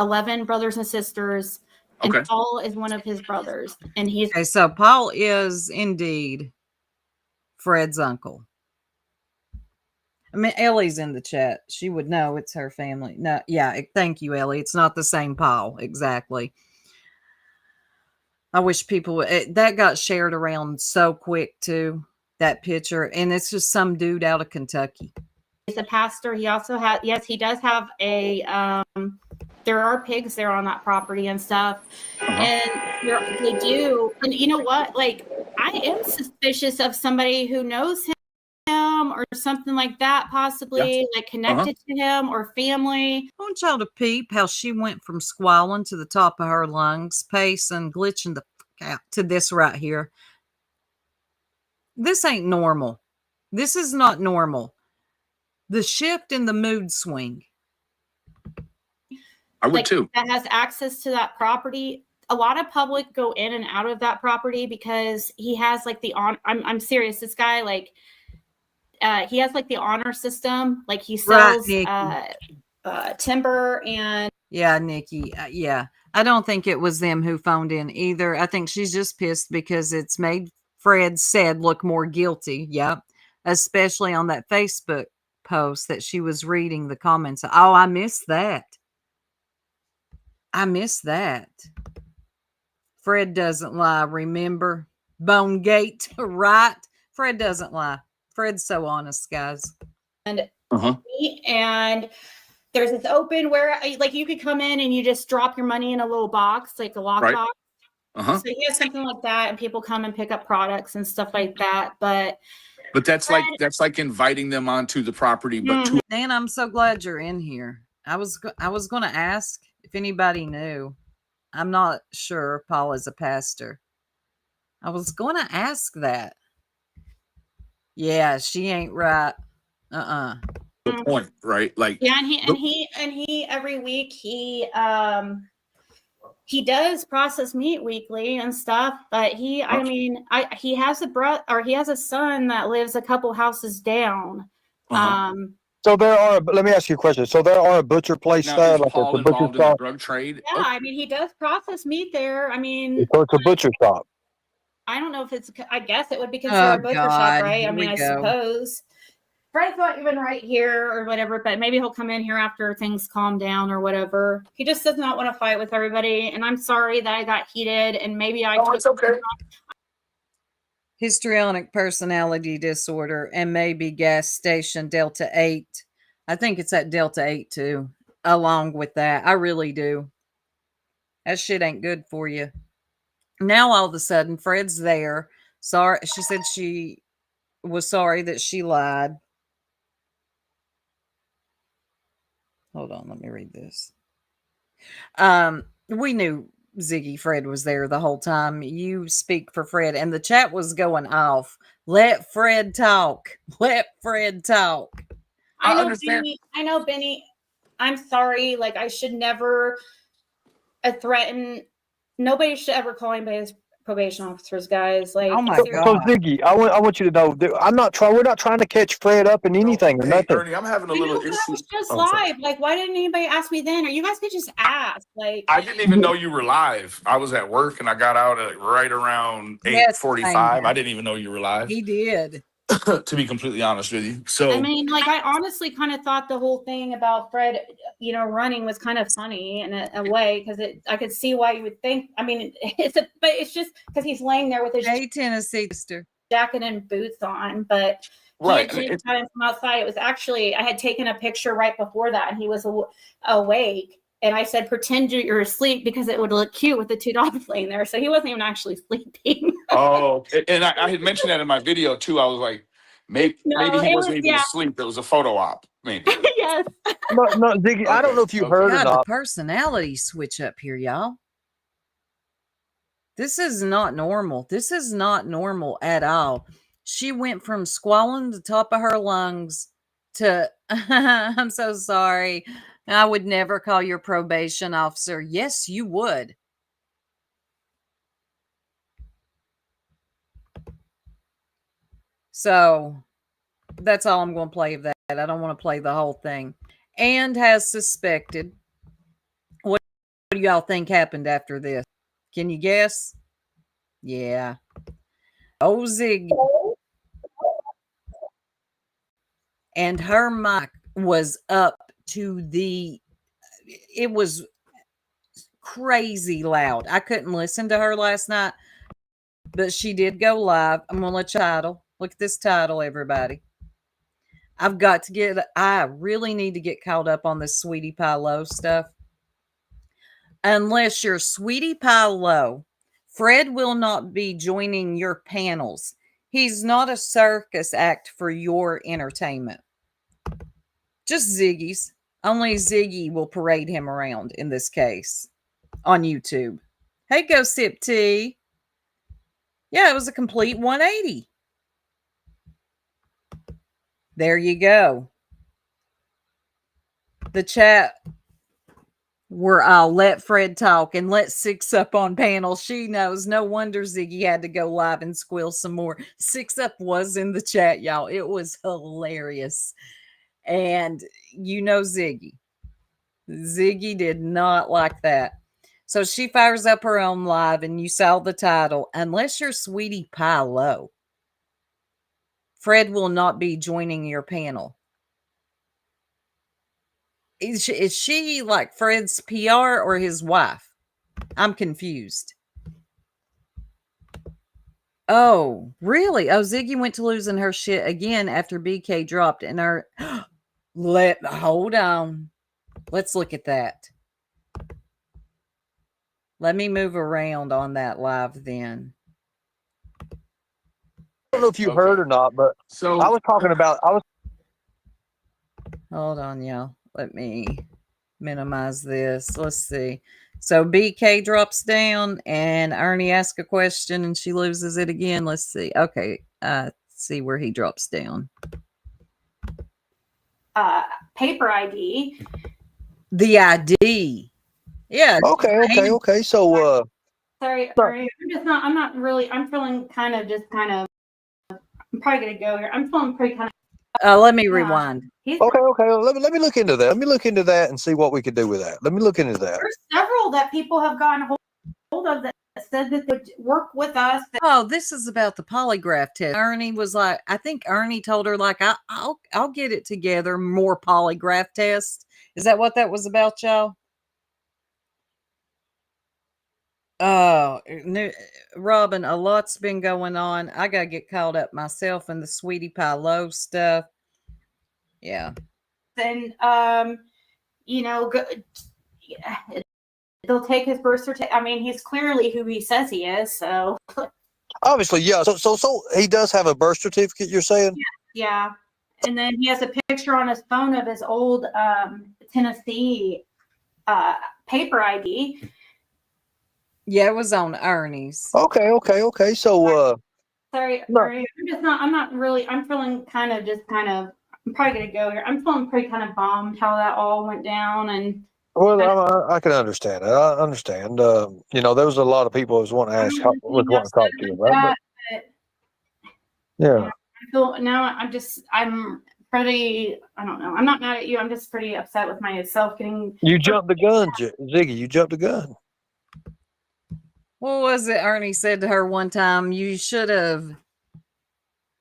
11 brothers and sisters. And Okay. Paul is one of his brothers. And he's Okay, so Paul is indeed Fred's uncle. I mean, Ellie's in the chat. She would know it's her family. No, yeah, thank you, Ellie. It's not the same Paul. Exactly. I wish people would, that got shared around so quick too, that picture. And it's just some dude out of Kentucky. He's a pastor. He also has, yes, he does have a, there are pigs there on that property and stuff. And they do. And you know what? Like, I am suspicious of somebody who knows him or something like that, possibly like connected to him or family. I want y'all to peep how she went from squalling to the top of her lungs, pacing, glitching the fuck out to this right here. This ain't normal. This is not normal. The shift in the mood swing. I would too. That has access to that property. A lot of public go in and out of that property because he has like the I'm serious. This guy, like, he has like the honor system. Like he sells timber and. Yeah, Nikki. Yeah. I don't think it was them who phoned in either. I think she's just pissed because it's made Fred said look more guilty. Yep. Especially on that Facebook post that she was reading the comments. Oh, I missed that. I missed that. Fred doesn't lie. Remember? Bone Gate, right? Fred doesn't lie. Fred's so honest, guys. And and there's this open where like you could come in and you just drop your money in a little box, like a lock box. So he has something like that, and people come and pick up products and stuff like that. But that's like inviting them onto the property. But Dan, I'm so glad you're in here. I was going to ask if anybody knew. I'm not sure Paul is a pastor. I was going to ask that. Yeah, she ain't right. The point, right? Like, yeah, and he every week he does process meat weekly and stuff, but he has he has a son that lives a couple houses down. So let me ask you a question. So there are a butcher place there, like Paul a butcher involved in the shop? drug trade? Yeah, I mean, he does process meat there. I mean, So it's a butcher shop. I don't know if it's, I guess it would be considered a butcher shop, right? I mean, I suppose. Fred's not even right here or whatever, but maybe he'll come in here after things calm down or whatever. He just does not want to fight with everybody. And I'm sorry that I got heated and maybe it's okay. Histrionic personality disorder and maybe gas station Delta 8. I think it's at Delta 8 too, along with that. I really do. That shit ain't good for you. Now all of a sudden, Fred's there. Sorry, she said she was sorry that she lied. Hold on, let me read this. We knew Ziggy Fred was there the whole time. You speak for Fred, and the chat was going off. Let Fred talk. Let Fred talk. I know, Benny. I'm sorry. Like, I should never threaten. Nobody should ever call anybody's probation officers, guys. Like, oh my God. So Ziggy, I want you to know, we're not trying to catch Fred up in anything or nothing. Ernie, I'm having a little issue. It was just live. Like, why didn't anybody ask me then? Or you guys could just ask. Like, I didn't even know you were live. I was at work and I got out at right around 8:45. I didn't even know you were live. He did. To be completely honest with you. So I mean, like, I honestly kind of thought the whole thing about Fred, running was kind of funny in a way, because I could see why you would think. I mean, but it's just because he's laying there with his Tennessee sister jacket and boots on, but right. He had come from outside. It was actually, I had taken a picture right before that, and he was awake. And I said, pretend you're asleep because it would look cute with the two dogs laying there. So he wasn't even actually sleeping. Oh, and I had mentioned that in my video too. I was like, maybe he wasn't even asleep. It was a photo op, maybe. Yes. No, Ziggy, I don't know if you heard or God, the not. personality switch up here, y'all. This is not normal. This is not normal at all. She went from squalling the top of her lungs to, I'm so sorry. I would never call your probation officer. Yes, you would. So that's all I'm going to play of that. I don't want to play the whole thing. And has suspected. What do y'all think happened after this? Can you guess? Yeah. Oh, Ziggy. and her mic was up to it was crazy loud. I couldn't listen to her last night, but she did go live. I'm going to let you title. Look at this title, everybody. I really need to get caught up on this Sweetie Pie Low stuff. Unless you're Sweetie Pie Low, Fred will not be joining your panels. He's not a circus act for your entertainment. Just Ziggy's. Only Ziggy will parade him around in this case on YouTube. Hey, Go Sip Tea. Yeah, it was a complete 180. There you go. The chat where I'll let Fred talk and let Six Up on panel. She knows. No wonder Ziggy had to go live and squeal some more. Six Up was in the chat, y'all. It was hilarious. And you know Ziggy. Ziggy did not like that. So she fires up her own live, and you saw the title. Unless you're Sweetie Pie Low, Fred will not be joining your panel. Is she like Fred's PR or his wife? I'm confused. Oh, really? Oh, Ziggy went to losing her shit again after BK dropped and her... Hold on. Let's look at that. Let me move around on that live then. I don't know if you heard or not, but I was talking about... Hold on, y'all. Let me minimize this. Let's see. So BK drops down and Ernie asks a question and she loses it again. Let's see. Okay. See where he drops down. Paper ID. The ID. Yeah. Okay. So, sorry, I'm not really, I'm feeling I'm probably going to go here. I'm feeling pretty kind of. Let me rewind. Okay. Let me look into that. Let me look into that and see what we could do with that. Let me look into that. There's several that people have gotten hold of that said that they would work with us. Oh, this is about the polygraph test. Ernie was like, I think Ernie told her like, I'll get it together. More polygraph tests. Is that what that was about, y'all? Oh, Robin, a lot's been going on. I gotta get caught up myself in the Sweetie Pie Low stuff. Yeah. And they'll take his birth certificate. I mean, he's clearly who he says he is. So obviously, yeah. So he does have a birth certificate. You're saying? Yeah. And then he has a picture on his phone of his old Tennessee paper ID. Yeah, it was on Ernie's. Okay. So, sorry, I'm feeling I'm probably going to go here. I'm feeling pretty kind of bummed how that all went down. And well, I can understand it. I understand. There was a lot of people who was wanting to ask, wanting to talk to you about it. Yeah. I'm pretty, I don't know. I'm not mad at you. I'm just pretty upset with myself getting. You jumped the gun, Ziggy. You jumped the gun. What was it Ernie said to her one time? You should have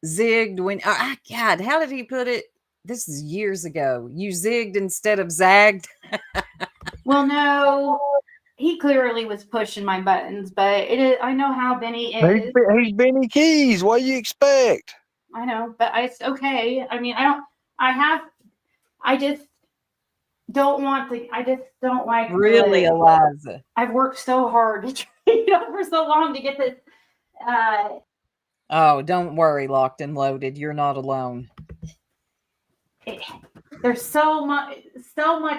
zigged when... God, how did he put it? This is years ago. You zigged instead of zagged. Well, no. He clearly was pushing my buttons, but I know how Benny is. He's Benny Keys. What do you expect? I know, but it's okay. I mean, I just don't like. Really, Eliza. I've worked so hard for so long to get this. Oh, don't worry, Locked and Loaded. You're not alone. There's so much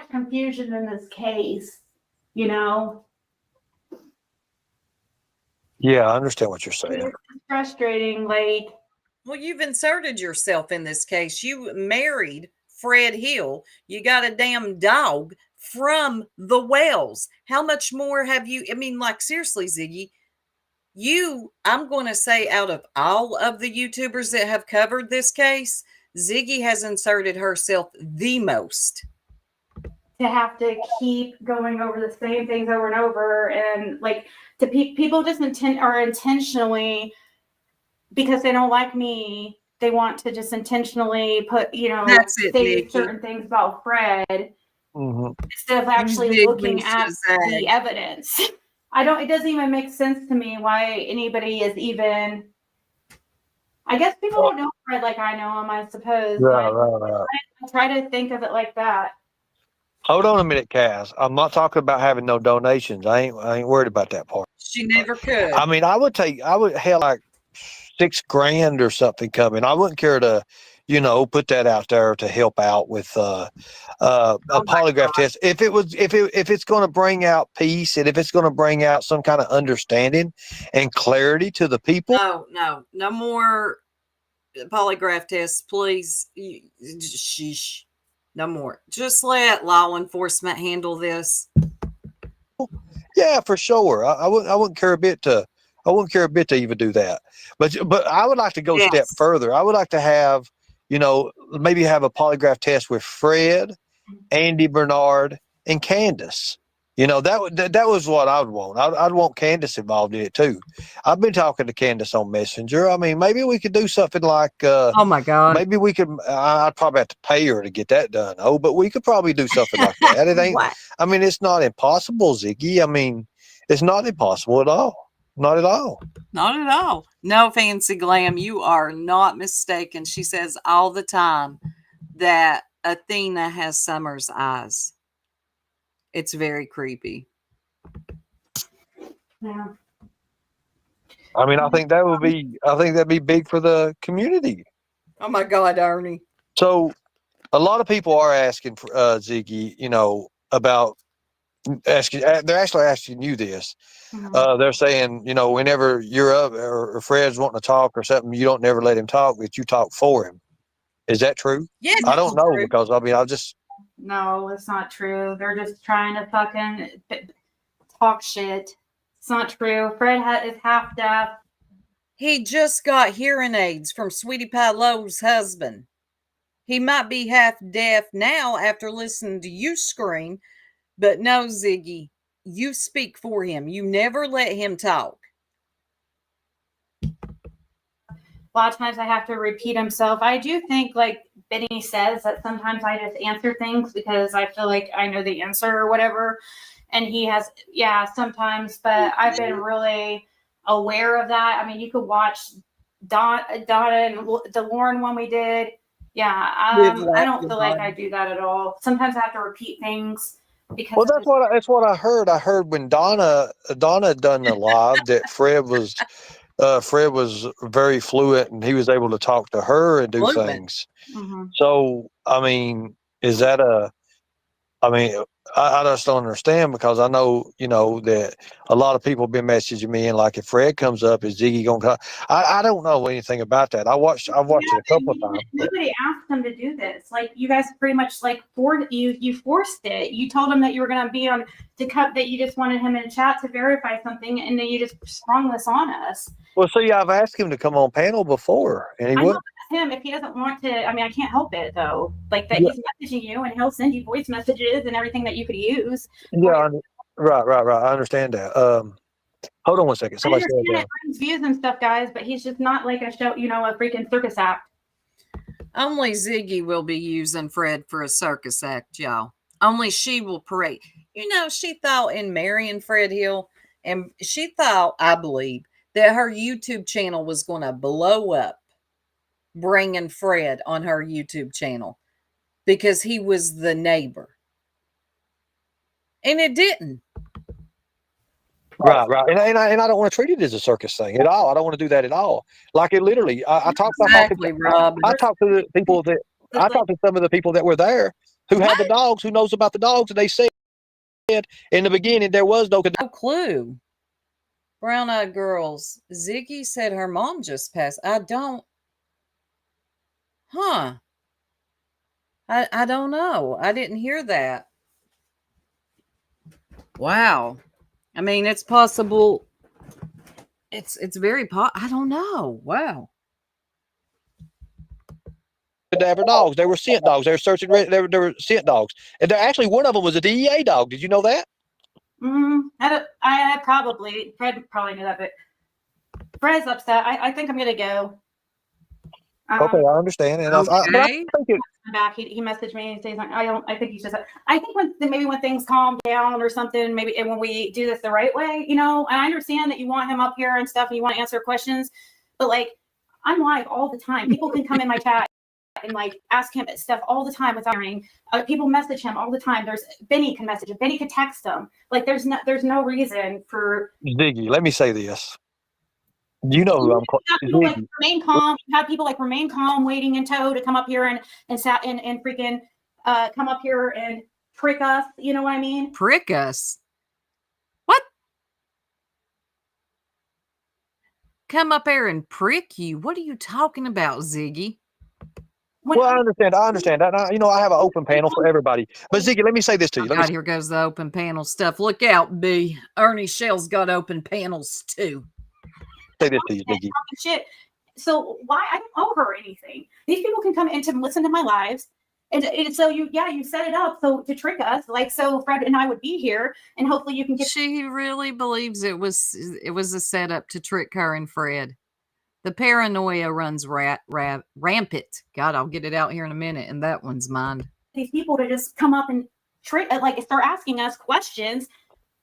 confusion in this case, Yeah, I understand what you're saying. It's frustrating. Well, you've inserted yourself in this case. You married Fred Hill. You got a damn dog from the Wells. How much more have you? I mean, like, seriously, Ziggy, I'm going to say out of all of the YouTubers that have covered this case, Ziggy has inserted herself the most. To have to keep going over the same things over and over, and people just are intentionally, because they don't like me, they want to just intentionally put, That's it, say Nikki. certain things about Fred Mhm. instead of actually Big looking Lisa at Zag. the evidence. It doesn't even make sense to me why anybody is even, I guess people don't know Fred like I know him, I suppose, Right, but right. I try to think of it like that. Hold on a minute, Cass. I'm not talking about having no donations. I ain't worried about that part. She never could. I mean, I would hell like $6,000 or something coming. I wouldn't care to, put that out there to help out with a polygraph test. If it's going to bring out peace and if it's going to bring out some kind of understanding and clarity to the people. No more polygraph tests, please. Sheesh. No more. Just let law enforcement handle this. Yeah, for sure. I wouldn't care a bit to even do that. But I would like to go a step further. I would like to have, maybe have a polygraph test with Fred, Andy Bernard, and Candace. That was what I would want. I'd want Candace involved in it too. I've been talking to Candace on Messenger. I mean, maybe we could do something like, oh my God, maybe we could. I'd probably have to pay her to get that done. Oh, but we could probably do something like that. It ain't. I mean, it's not impossible, Ziggy. I mean, it's not impossible at all. Not at all. Not at all. No, Fancy Glam, you are not mistaken. She says all the time that Athena has Summer's eyes. It's very creepy. Yeah. I mean, I think that'd be big for the community. Oh my God, Ernie. So a lot of people are asking for Ziggy, about asking. They're actually asking you this. Mhm. They're saying, whenever you're up or Fred's wanting to talk or something, you don't never let him talk, but you talk for him. Is that true? Yes, I don't know true. because I mean, No, it's not true. They're just trying to fucking talk shit. It's not true. Fred is half deaf. He just got hearing aids from Sweetie Pie Lowe's husband. He might be half deaf now after listening to you scream, but no, Ziggy, you speak for him. You never let him talk. A lot of times I have to repeat himself. I do think, like Benny says, that sometimes I just answer things because I feel like I know the answer or whatever. And he has, sometimes, but I've been really aware of that. I mean, you could watch Donna and the Lauren one we did. Yeah, I don't feel like I do that at all. Sometimes I have to repeat things because. Well, that's what I heard. I heard when Donna done the live that Fred was very fluent and he was able to talk to her and do things. Mm-hmm. So, I mean, I just don't understand because I know, that a lot of people have been messaging me and like, if Fred comes up, is Ziggy going to come? I don't know anything about that. I've watched it a couple of times. Nobody asked him to do this. Like, you guys pretty much you forced it. You told him that you were going to be on to cut, that you just wanted him in chat to verify something, and then you just sprung this on us. Well, see, I've asked him to come on panel before, and he wouldn't. Him if he doesn't want to. I mean, I can't help it though. Like that, he's messaging you, and he'll send you voice messages and everything that you could use. Yeah, right. I understand that. Hold on one second. Somebody said that. Brings views and stuff, guys, but he's just not like a show. A freaking circus act. Only Ziggy will be using Fred for a circus act, y'all. Only she will parade. She thought in marrying Fred Hill, and she thought, I believe, that her YouTube channel was going to blow up, bringing Fred on her YouTube channel because he was the neighbor. And it didn't. Right. And I don't want to treat it as a circus thing at all. I don't want to do that at all. Like it literally, I talked to the people I talked to some of the people that were there who had the dogs, who knows about the dogs, and they said in the beginning there was no clue. Brown Eyed Girls. Ziggy said her mom just passed. I don't know. I didn't hear that. Wow. I mean, it's possible. It's very I don't know. Wow. To have dogs. They were scent dogs. They were searching. They were scent dogs. And actually, one of them was a DEA dog. Did you know that? I probably. Fred probably knew that, but Fred's upset. I think I'm gonna go. Okay, I understand. And but I Okay. think it, Back, he messaged me and says, I think he's just, I think maybe when things calm down or something, maybe and when we do this the right way, and I understand that you want him up here and stuff and you want to answer questions, but like, I'm live all the time. People can come in my chat and like ask him stuff all the time without hearing. People message him all the time. Benny can message him. Benny could text him. Like there's no reason for Ziggy, let me say this. You know who I'm people like remain calm. You have people like remain calm, waiting in tow to come up here and freaking come up here and trick us. You know what I mean? Prick us? What? Come up here and prick you? What are you talking about, Ziggy? Well, I understand that. I have an open panel for everybody. But Ziggy, let me say this to you. God, here goes the open panel stuff. Look out, B. Ernie Shell's got open panels too. Say this to you, Ziggy. Shit. So why I don't owe her anything? These people can come in to listen to my lives, and so you set it up so to trick us, like so Fred and I would be here, and hopefully you can get. She really believes it was a setup to trick her and Fred. The paranoia runs rampant. God, I'll get it out here in a minute, and that one's mine. These people to just come up and trick, like start asking us questions.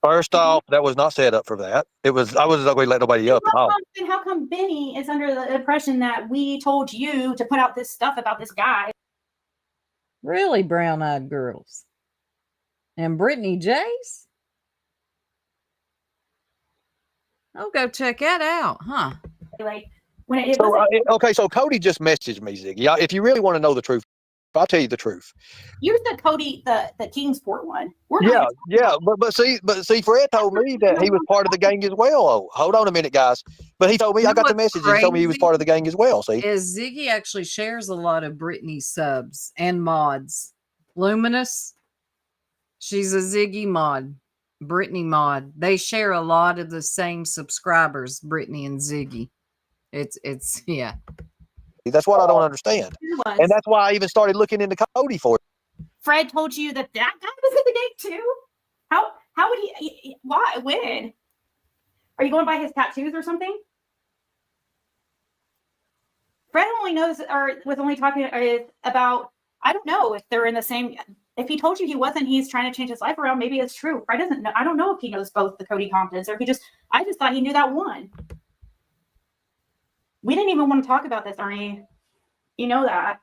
First off, that was not set up for that. I wasn't going to let nobody up. How come Benny is under the impression that we told you to put out this stuff about this guy? Really, brown-eyed girls. And Brittany Jace? I'll go check that out, huh? Like so Cody just messaged me, Ziggy. If you really want to know the truth, I'll tell you the truth. You said Cody, the Kingsport one. But see, Fred told me that he was part of the gang as well. Oh, hold on a minute, guys. But he told me I got the message. He told me he was part of the gang as well. See, Ziggy actually shares a lot of Brittany subs and mods. Luminous, she's a Ziggy mod. Brittany mod. They share a lot of the same subscribers. Brittany and Ziggy. It's yeah. That's what I don't understand. And that's why I even started looking into Cody for it. Fred told you that guy was in the gang too? How would he? Why? When? Are you going by his tattoos or something? Fred only knows or was only talking about, I don't know if they're in the same. If he told you he wasn't, he's trying to change his life around. Maybe it's true. Fred doesn't know. I don't know if he knows both the Cody Comptons or if I just thought he knew that one. We didn't even want to talk about this, Ernie. You know that.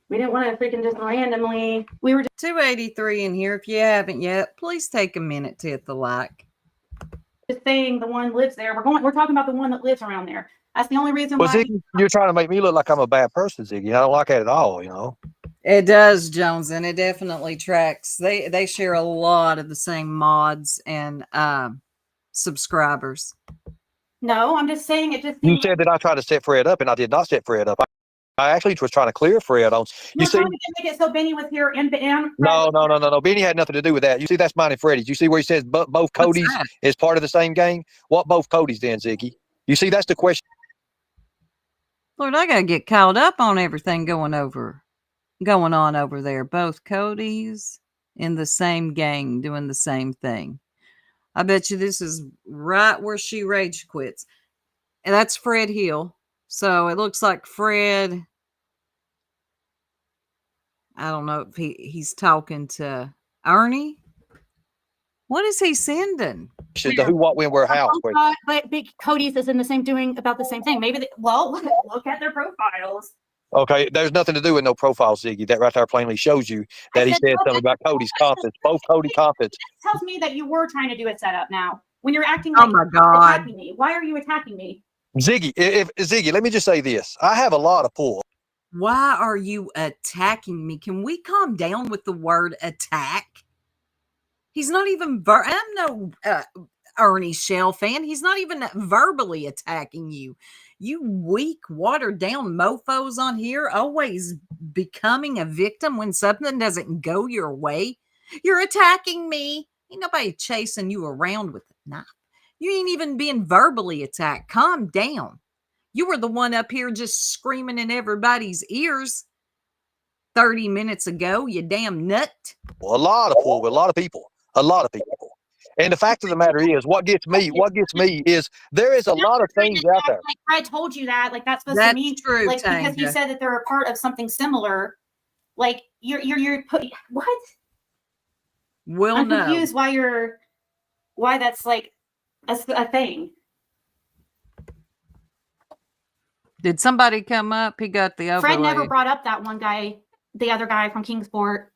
We didn't want to freaking just randomly. We were just 283 in here. If you haven't yet, please take a minute to hit the like. Just saying the one lives there. We're talking about the one that lives around there. That's the only reason why. Ziggy, you're trying to make me look like I'm a bad person, Ziggy. I don't like that at all, It does, Jones, and it definitely tracks. They share a lot of the same mods and subscribers. No, I'm just saying it just. You said that I tried to set Fred up, and I did not set Fred up. I actually was trying to clear Fred on. You see, make it so Benny was here and No. Benny had nothing to do with that. You see, that's mine and Freddie's. You see where he says both Codys is part of the same gang? What both Codys then, Ziggy? You see, that's the question. Lord, I gotta get caught up on everything going on over there. Both Codys in the same gang doing the same thing. I bet you this is right where she rage quits. And that's Fred Hill. So it looks like Fred, I don't know if he's talking to Ernie. What is he sending? The who, what, when, where, how. But Big Codys is in the same doing about the same thing. Maybe look at their profiles. Okay, there's nothing to do with no profile, Ziggy. That right there plainly shows you that he said something about Cody's Comptons. Both Cody Comptons. Tells me that you were trying to do it set up now. When you're acting like my God. Attacking me. Why are you attacking me? Ziggy, Ziggy, let me just say this. I have a lot of pull. Why are you attacking me? Can we calm down with the word attack? He's not even I'm no Ernie Shell fan. He's not even verbally attacking you. You weak, watered down mofos on here, always becoming a victim when something doesn't go your way. You're attacking me. Ain't nobody chasing you around with a knife. You ain't even being verbally attacked. Calm down. You were the one up here just screaming in everybody's ears 30 minutes ago, you damn nut. Well, a lot of people. And the fact of the matter is, what gets me is there is a lot of things out there. Like I told you that, like that's supposed That's to mean true, like because you Tanga. said that they're a part of something similar. Like you're putting what? We'll I'm know. confused why that's like a thing. Did somebody come up? He got the overlay. Fred never brought up that one guy, the other guy from Kingsport.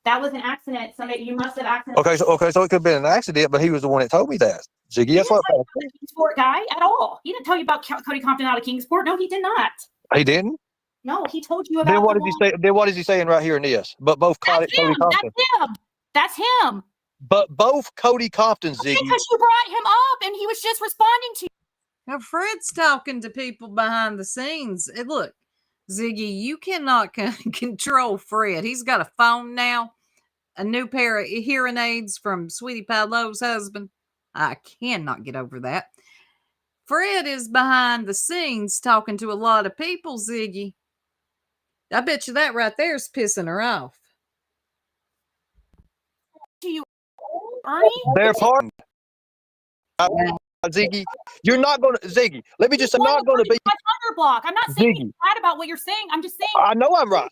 That was an accident. Somebody, you must have accidentally. Okay, so it could have been an accident, but he was the one that told me that. Ziggy, that's what The Kingsport guy at all. He didn't tell you about Cody Compton out of Kingsport. No, he did not. he didn't. No, he told you about. Then what did he say? Then what is he saying right here in this? But both Cody Compton. That's him. But both Cody Compton, Ziggy. Because you brought him up and he was just responding to you. Now, Fred's talking to people behind the scenes. And look, Ziggy, you cannot control Fred. He's got a phone now, a new pair of hearing aids from Sweetie Pie Lowe's husband. I cannot get over that. Fred is behind the scenes talking to a lot of people, Ziggy. I bet you that right there is pissing her off. To you, Ernie? They're part. Ziggy, you're not going to Ziggy. Let me just. I'm not going to be. Block. I'm not saying Ziggy. bad about what you're saying. I'm just saying. I know I'm right.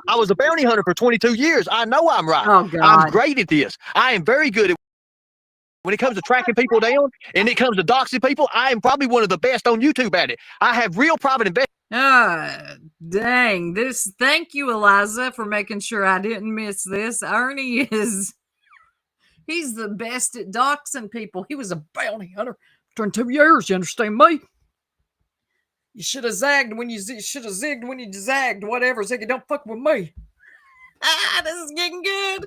I was a bounty hunter for 22 years. I know I'm right. Oh, God. I'm great at this. I am very good at. When it comes to tracking people down and it comes to doxing people, I am probably one of the best on YouTube at it. I have real private investment. Dang. Thank you, Eliza, for making sure I didn't miss this. Ernie he's the best at doxing people. He was a bounty hunter for 22 years. You understand me? You should have zagged when you zigged when you zagged. Whatever, Ziggy, don't fuck with me. This is getting good.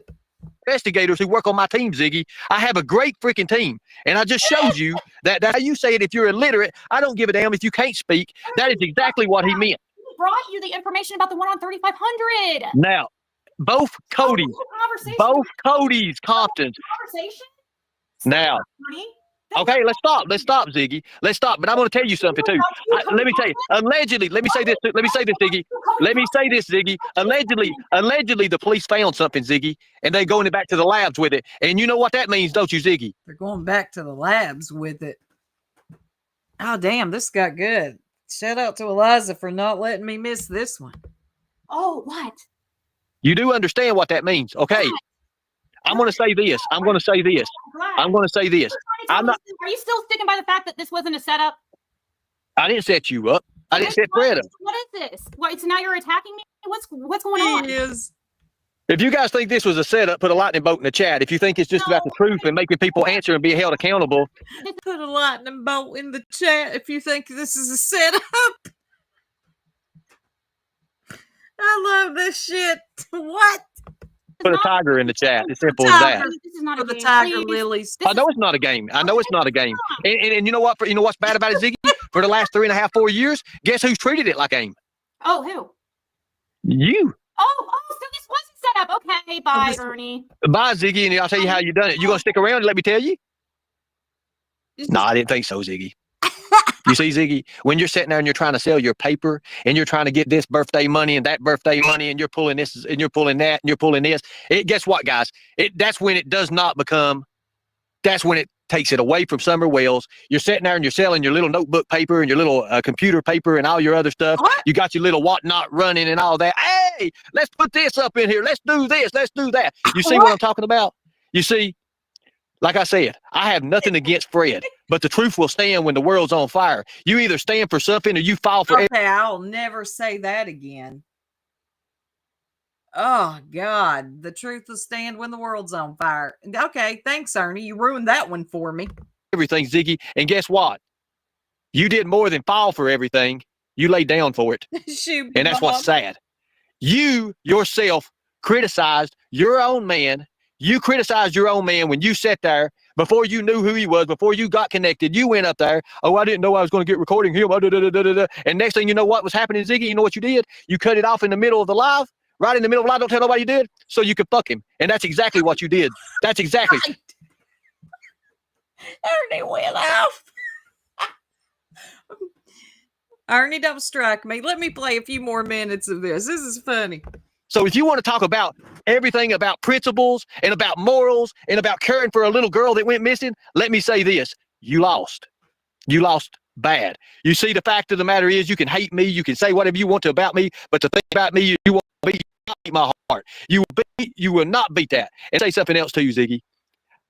Investigators who work on my team, Ziggy. I have a great freaking team. And I just showed you that you say it if you're illiterate, I don't give a damn if you can't speak. That is exactly what he meant. He brought you the information about the one on 3500. Now, both Cody's Comptons. Conversation? Now, okay, let's stop, Ziggy. Let's stop. But I'm going to tell you something too. Let me tell you. Allegedly, let me say this, Ziggy. Allegedly, the police found something, Ziggy, and they're going back to the labs with it. And you know what that means, don't you, Ziggy? They're going back to the labs with it. Oh, damn, this got good. Shout out to Eliza for not letting me miss this one. Oh, what? You do understand what that means, okay? I'm going to say this. I'm not. Are you still sticking by the fact that this wasn't a setup? I didn't set you up. I didn't set Fred up. What is this? What? So now you're attacking me? What's going on? If you guys think this was a setup, put a lightning bolt in the chat. If you think it's just about the truth and making people answer and be held accountable, put a lightning bolt in the chat if you think this is a setup. I love this shit. What? Put a tiger in the chat. It's simple as that. This is not For a the game. tiger Please. lilies. I know it's not a game. And you know what? You know what's bad about it, Ziggy? For the last 3.5, 4 years, guess who's treated it like a game? Oh, who? You. Oh, so this wasn't set up. Okay, bye, Ernie. Bye, Ziggy, and I'll tell you how you done it. You gonna stick around and let me tell you? No, I didn't think so, Ziggy. You see, Ziggy, when you're sitting there and you're trying to sell your paper and you're trying to get this birthday money and that birthday money and you're pulling this and you're pulling that and you're pulling this, guess what, guys? That's when it does not become, that's when it takes it away from Summer Wells. You're sitting there and you're selling your little notebook paper and your little computer paper and all your other stuff. What? You got your little whatnot running and all that. Hey, let's put this up in here. Let's do this. Let's do that. You see what I'm talking about? You see, like I said, I have nothing against Fred, but the truth will stand when the world's on fire. You either stand for something or you fall for it. Okay, I'll never say that again. Oh, God. The truth will stand when the world's on fire. Okay, thanks, Ernie. You ruined that one for me. Everything, Ziggy. And guess what? You did more than fall for everything. You laid down for it. Shoot, and that's what's sad. You yourself criticized your own man. You criticized your own man when you sat there before you knew who he was, before you got connected. You went up there. Oh, I didn't know I was going to get recording him. And next thing you know what was happening, Ziggy, you know what you did? You cut it off in the middle of the live, right in the middle of the live. Don't tell nobody you did, so you could fuck him. And that's exactly what you did. That's exactly. Ernie went off. Ernie, don't strike me. Let me play a few more minutes of this. This is funny. So if you want to talk about everything about principles and about morals and about caring for a little girl that went missing, let me say this. You lost. You lost bad. You see, the fact of the matter is you can hate me. You can say whatever you want to about me. But the thing about me, you won't beat my heart. You will not beat that. And say something else to you, Ziggy.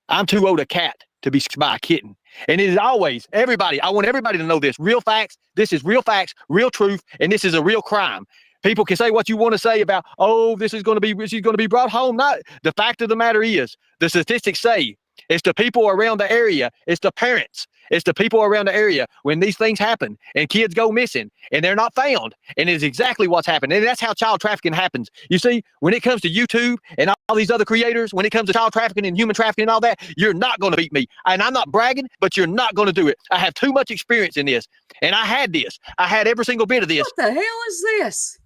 I'm too old a cat to be by a kitten. And it is always, everybody, I want everybody to know this. Real facts. This is real facts, real truth, and this is a real crime. People can say what you want to say about, oh, this is going to be brought home. Not the fact of the matter is, the statistics say it's the people around the area, it's the parents, it's the people around the area when these things happen and kids go missing and they're not found. And it's exactly what's happened. And that's how child trafficking happens. You see, when it comes to YouTube and all these other creators, when it comes to child trafficking and human trafficking and all that, you're not going to beat me. And I'm not bragging, but you're not going to do it. I have too much experience in this. And I had this. I had every single bit of this. What the hell is this?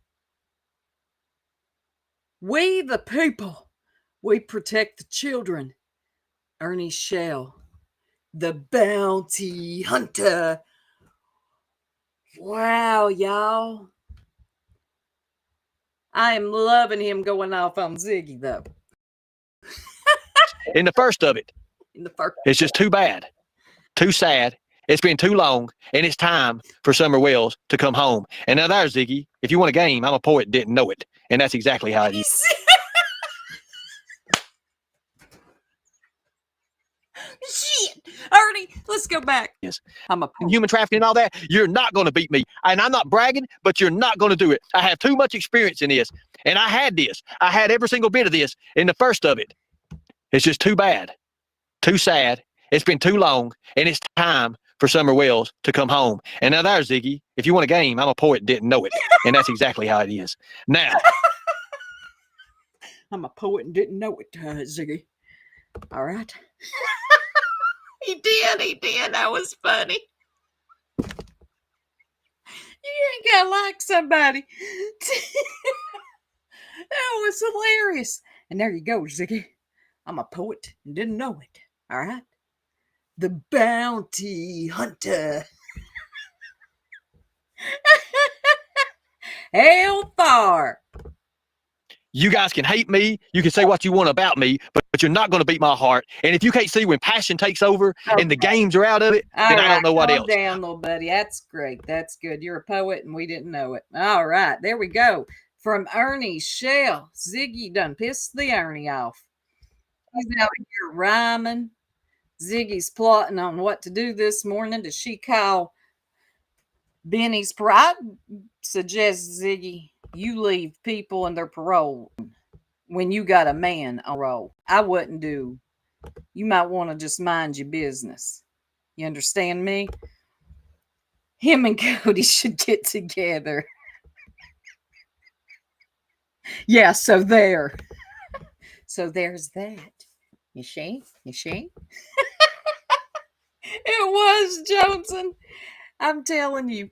We the people, we protect the children. Ernie Shell, the bounty hunter. Wow, y'all. I am loving him going off on Ziggy, though. In the first of it, it's just too bad, too sad. It's been too long, and it's time for Summer Wells to come home. And now there's Ziggy. If you want a game, I'm a poet, didn't know it. And that's exactly how it is. Shit, Ernie, let's go back. Yes. I'm a human trafficking and all that. You're not going to beat me. And I'm not bragging, but you're not going to do it. I have too much experience in this. And I had this. I had every single bit of this in the first of it. It's just too bad, too sad. It's been too long, and it's time for Summer Wells to come home. And now there's Ziggy. If you want a game, I'm a poet, didn't know it. And that's exactly how it is. Now. I'm a poet and didn't know it, Ziggy. All right. He did. That was funny. You ain't gotta like somebody. That was hilarious. And there you go, Ziggy. I'm a poet and didn't know it. All right. The bounty hunter. Hellfire. You guys can hate me. You can say what you want about me, but you're not going to beat my heart. And if you can't see when passion takes over and the games are out of it, then I don't know what else. Calm down, little buddy. That's great. That's good. You're a poet and we didn't know it. All right. There we go. From Ernie Shell. Ziggy done pissed the Ernie off. He's out here rhyming. Ziggy's plotting on what to do this morning. Does she call Benny's I suggest, Ziggy, you leave people and their parole when you got a man on roll. I wouldn't do. You might want to just mind your business. You understand me? Him and Cody should get together. Yeah, so there. So there's that. You see? It was Johnson. I'm telling you.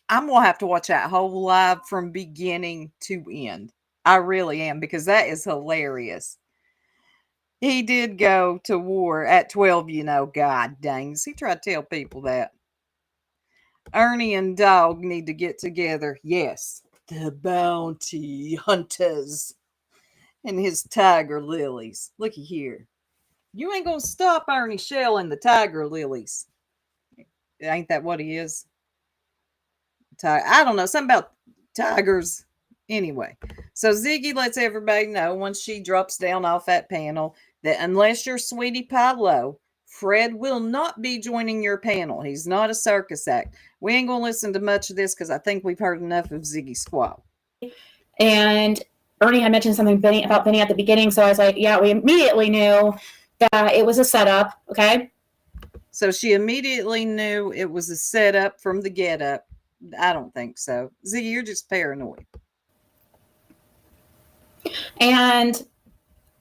I'm going to have to watch that whole live from beginning to end. I really am, because that is hilarious. He did go to war at 12, God dang. He tried to tell people that. Ernie and Dog need to get together. Yes. The bounty hunters and his tiger lilies. Looky here. You ain't going to stop Ernie Shell and the tiger lilies. Ain't that what he is? I don't know, something about tigers. Anyway, so Ziggy lets everybody know once she drops down off that panel that unless you're Sweetie Pie Low, Fred will not be joining your panel. He's not a circus act. We ain't going to listen to much of this because I think we've heard enough of Ziggy Squall. And Ernie had mentioned something about Benny at the beginning, so I was like, yeah, we immediately knew that it was a setup, okay? So she immediately knew it was a setup from the get-up. I don't think so. Ziggy, you're just paranoid. And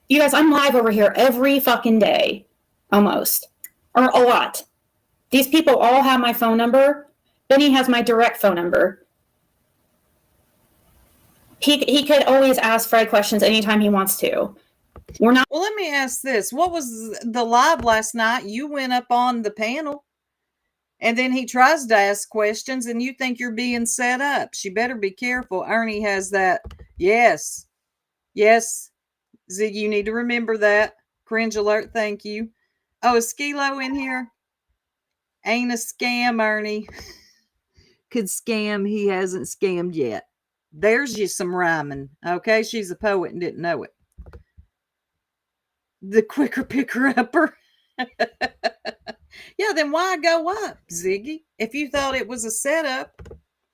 you guys, I'm live over here every fucking day, almost, or a lot. These people all have my phone number. Benny has my direct phone number. He could always ask Fred questions anytime he wants to. We're not. Well, let me ask this. What was the live last night? You went up on the panel. And then he tries to ask questions and you think you're being set up. She better be careful. Ernie has that. Yes. Yes, Ziggy, you need to remember that. Cringe alert, thank you. Oh, is Skilo in here? Ain't a scam, Ernie. Could scam, he hasn't scammed yet. There's you some rhyming. Okay, she's a poet and didn't know it. The quicker picker upper. Yeah, then why go up, Ziggy? If you thought it was a setup.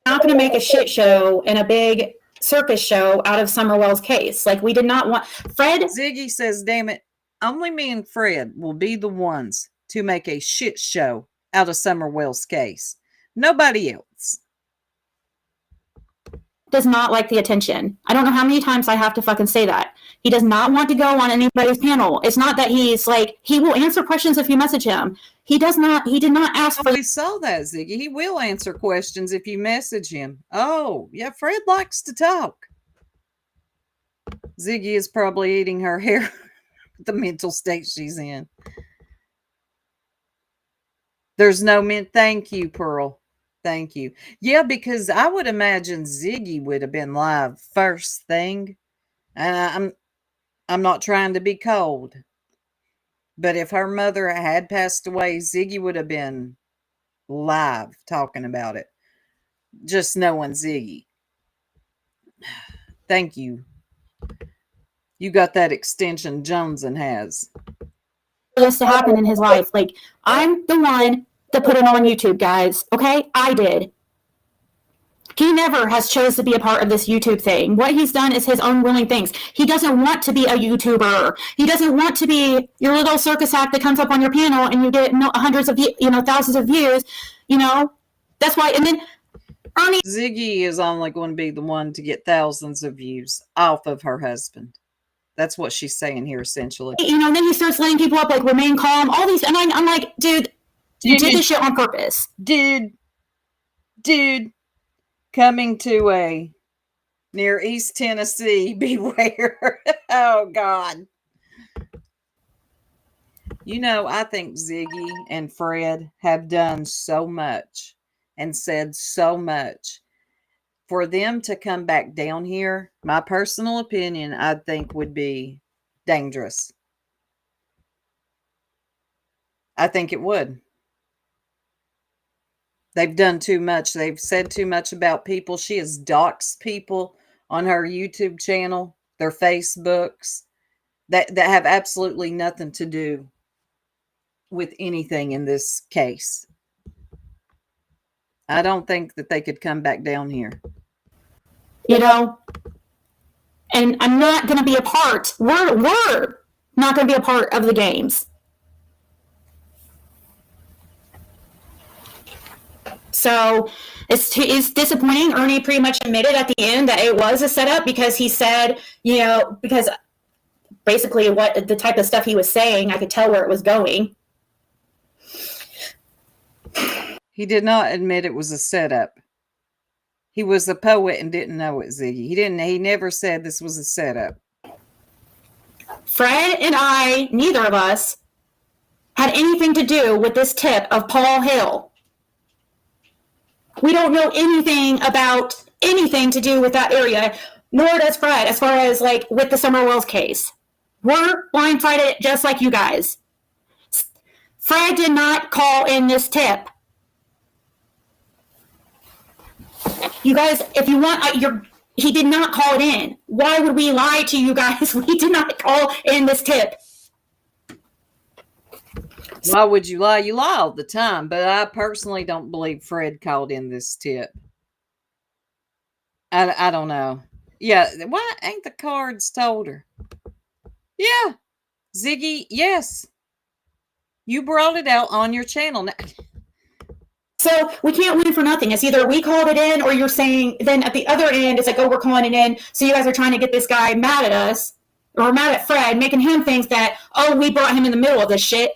Not going to make a shit show and a big circus show out of Summerwell's case. Like, we did not want Fred. Ziggy says, damn it, only me and Fred will be the ones to make a shit show out of Summerwell's case. Nobody else. Does not like the attention. I don't know how many times I have to fucking say that. He does not want to go on anybody's panel. It's not that he's like, he will answer questions if you message him. He did not ask for. We saw that, Ziggy. He will answer questions if you message him. Oh, yeah, Fred likes to talk. Ziggy is probably eating her hair. The mental state she's in. There's no mint. Thank you, Pearl. Thank you. Yeah, because I would imagine Ziggy would have been live first thing. And I'm not trying to be cold. But if her mother had passed away, Ziggy would have been live talking about it. Just knowing Ziggy. Thank you. You got that extension Joneson has. This to happen in his life. Like, I'm the one that put it on YouTube, guys. Okay? I did. He never has chose to be a part of this YouTube thing. What he's done is his own willing things. He doesn't want to be a YouTuber. He doesn't want to be your little circus act that comes up on your panel and you get hundreds of, thousands of views. That's why. And then Ernie. Ziggy is only going to be the one to get thousands of views off of her husband. That's what she's saying here, essentially. Then he starts letting people up, like, remain calm, all these. And I'm like, dude, you did this shit on purpose. Dude. Coming to a near East Tennessee, beware. Oh, God. I think Ziggy and Fred have done so much and said so much. For them to come back down here, my personal opinion, I think would be dangerous. I think it would. They've done too much. They've said too much about people. She has doxed people on her YouTube channel, their Facebooks, that have absolutely nothing to do with anything in this case. I don't think that they could come back down here. And I'm not going to be a part. We're not going to be a part of the games. So it's disappointing. Ernie pretty much admitted at the end that it was a setup because he said, because basically what the type of stuff he was saying, I could tell where it was going. He did not admit it was a setup. He was a poet and didn't know it, Ziggy. He never said this was a setup. Fred and I, neither of us, had anything to do with this tip of Paul Hill. We don't know anything about anything to do with that area, nor does Fred, as far as like with the Summerwell's case. We're blindsided just like you guys. Fred did not call in this tip. You guys, if you want, he did not call it in. Why would we lie to you guys? We did not call in this tip. Why would you lie? You lie all the time, but I personally don't believe Fred called in this tip. I don't know. Yeah, why ain't the cards told her? Yeah, Ziggy, yes. You brought it out on your channel. Now, so we can't win for nothing. It's either we called it in or you're saying, then at the other end, it's like, oh, we're calling it in. So you guys are trying to get this guy mad at us or mad at Fred, making him think that, oh, we brought him in the middle of this shit.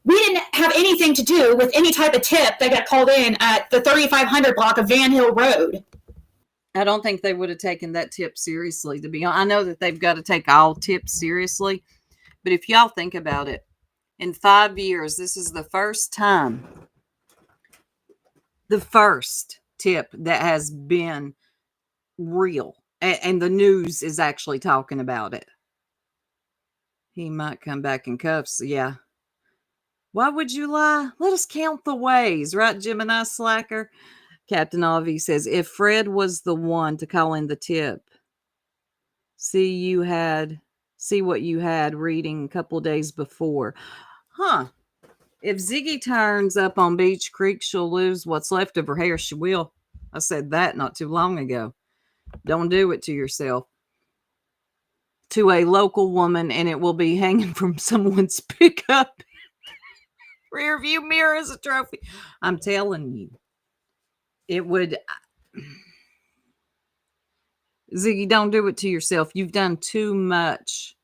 We didn't have anything to do with any type of tip that got called in at the 3500 block of Van Hill Road. I don't think they would have taken that tip seriously, to be honest. I know that they've got to take all tips seriously, but if y'all think about it, in 5 years, this is the first time, the first tip that has been real And the news is actually talking about it. He might come back in cuffs. Yeah. Why would you lie? Let us count the ways, right, Gemini Slacker? Captain Avi says, if Fred was the one to call in the tip, see what you had reading a couple of days before. Huh. If Ziggy turns up on Beach Creek, she'll lose what's left of her hair. She will. I said that not too long ago. Don't do it to yourself. To a local woman, and it will be hanging from someone's pickup rear view mirror as a trophy. I'm telling you, it would. Ziggy, don't do it to yourself. You've done too much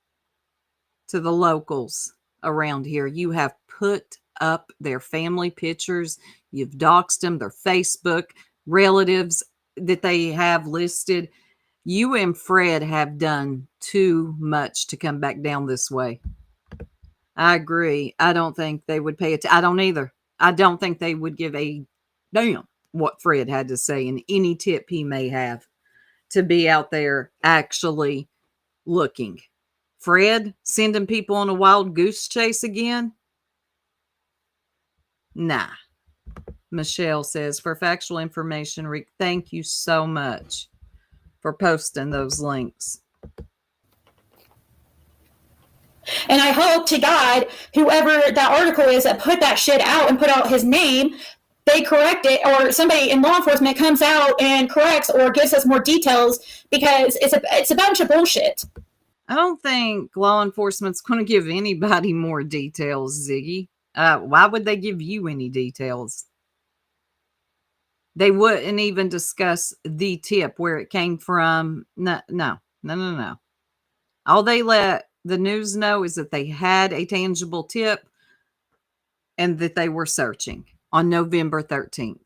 to the locals around here. You have put up their family pictures. You've doxed them, their Facebook relatives that they have listed. You and Fred have done too much to come back down this way. I agree. I don't think they would pay it. I don't either. I don't think they would give a damn what Fred had to say in any tip he may have to be out there actually looking. Fred sending people on a wild goose chase again? Nah. Michelle says, for factual information, Rick, thank you so much for posting those links. And I hope to God, whoever that article is that put that shit out and put out his name, they correct it, or somebody in law enforcement comes out and corrects or gives us more details, because it's a bunch of bullshit. I don't think law enforcement's going to give anybody more details, Ziggy. Why would they give you any details? They wouldn't even discuss the tip, where it came from. No. All they let the news know is that they had a tangible tip and that they were searching on November 13th.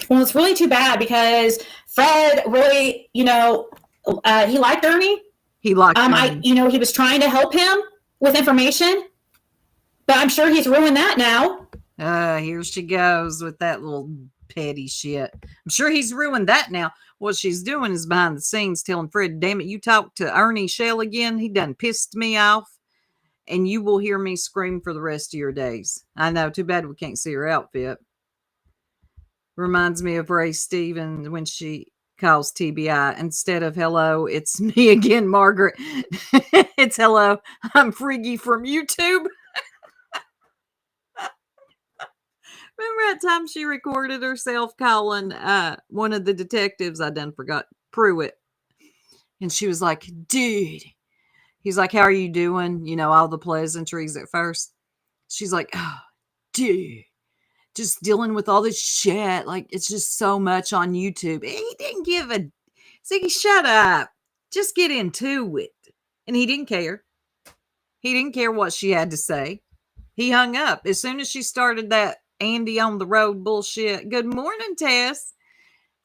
Well, it's really too bad, because Fred really, he liked Ernie. He liked Ernie. He was trying to help him with information, but I'm sure he's ruined that now. Here she goes with that little petty shit. I'm sure he's ruined that now. What she's doing is behind the scenes telling Fred, damn it, you talk to Ernie Shell again. He done pissed me off, and you will hear me scream for the rest of your days. I know, too bad we can't see her outfit. Reminds me of Ray Stevens when she calls TBI. Instead of hello, it's me again, Margaret. It's hello, I'm Friggy from YouTube. Remember that time she recorded herself calling one of the detectives? I done forgot, Pruitt. And she was like, dude. He's like, how are you doing? All the pleasantries at first. She's like, oh, dude. Just dealing with all this shit. Like, it's just so much on YouTube. He didn't give a... Ziggy, shut up. Just get into it. And he didn't care. He didn't care what she had to say. He hung up. As soon as she started that Andy on the road bullshit. Good morning, Tess.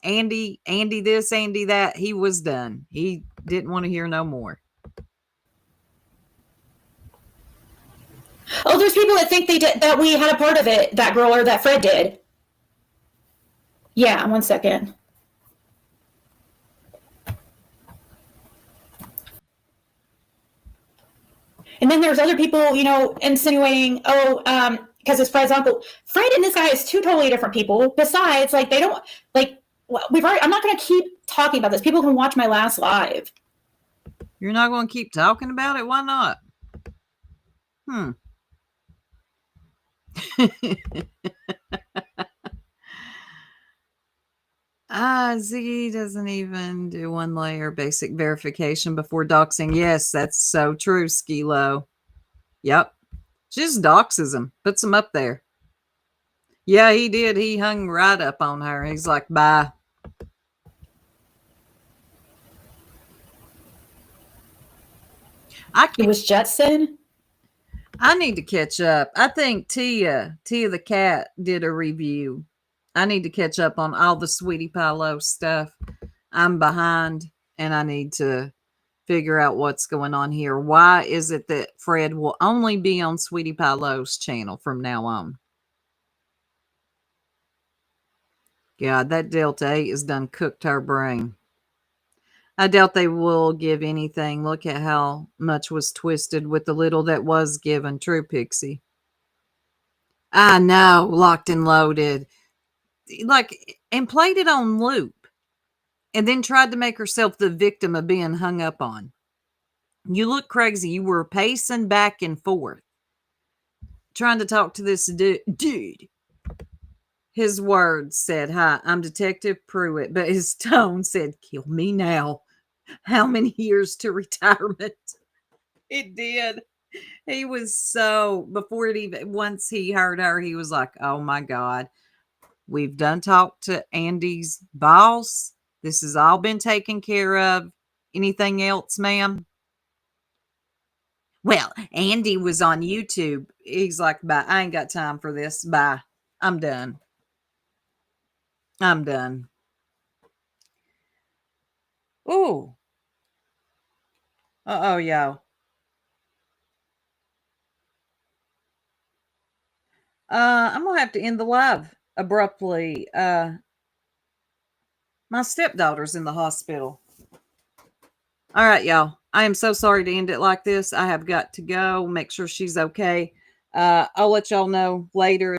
Andy this, Andy that. He was done. He didn't want to hear no more. Oh, there's people that think they did, that we had a part of it, that girl or that Fred did. Yeah, 1 second. And then there's other people, insinuating, because it's Fred's uncle. Fred and this guy is two totally different people. Besides, they don't, I'm not going to keep talking about this. People can watch my last live. You're not going to keep talking about it? Why not? Ziggy doesn't even do 1 layer basic verification before doxing. Yes, that's so true, Skilo. Yep. Just doxes him, puts him up there. Yeah, he did. He hung right up on her. He's like, bye. It was Jetson. I need to catch up. I think Tia the cat did a review. I need to catch up on all the Sweetie Pie Low stuff. I'm behind, and I need to figure out what's going on here. Why is it that Fred will only be on Sweetie Pie Low's channel from now on? God, that Delta 8 has done cooked our brain. I doubt they will give anything. Look at how much was twisted with the little that was given. True, Pixie. I know, Locked and Loaded. Like, and played it on loop. And then tried to make herself the victim of being hung up on. You look crazy. You were pacing back and forth. Trying to talk to this dude. His words said, "Hi, I'm Detective Pruitt," but his tone said, "Kill me now. How many years to retirement?" It did. He was so, before it even, once he heard her, he was like, "Oh my God, we've done talked to Andy's boss. This has all been taken care of. Anything else, ma'am?" Well, Andy was on YouTube. He's like, "Bye. I ain't got time for this. Bye. I'm done. I'm done." Ooh. Uh-oh, y'all. I'm going to have to end the live abruptly. My stepdaughter's in the hospital. All right, y'all. I am so sorry to end it like this. I have got to go. Make sure she's okay. I'll let y'all know later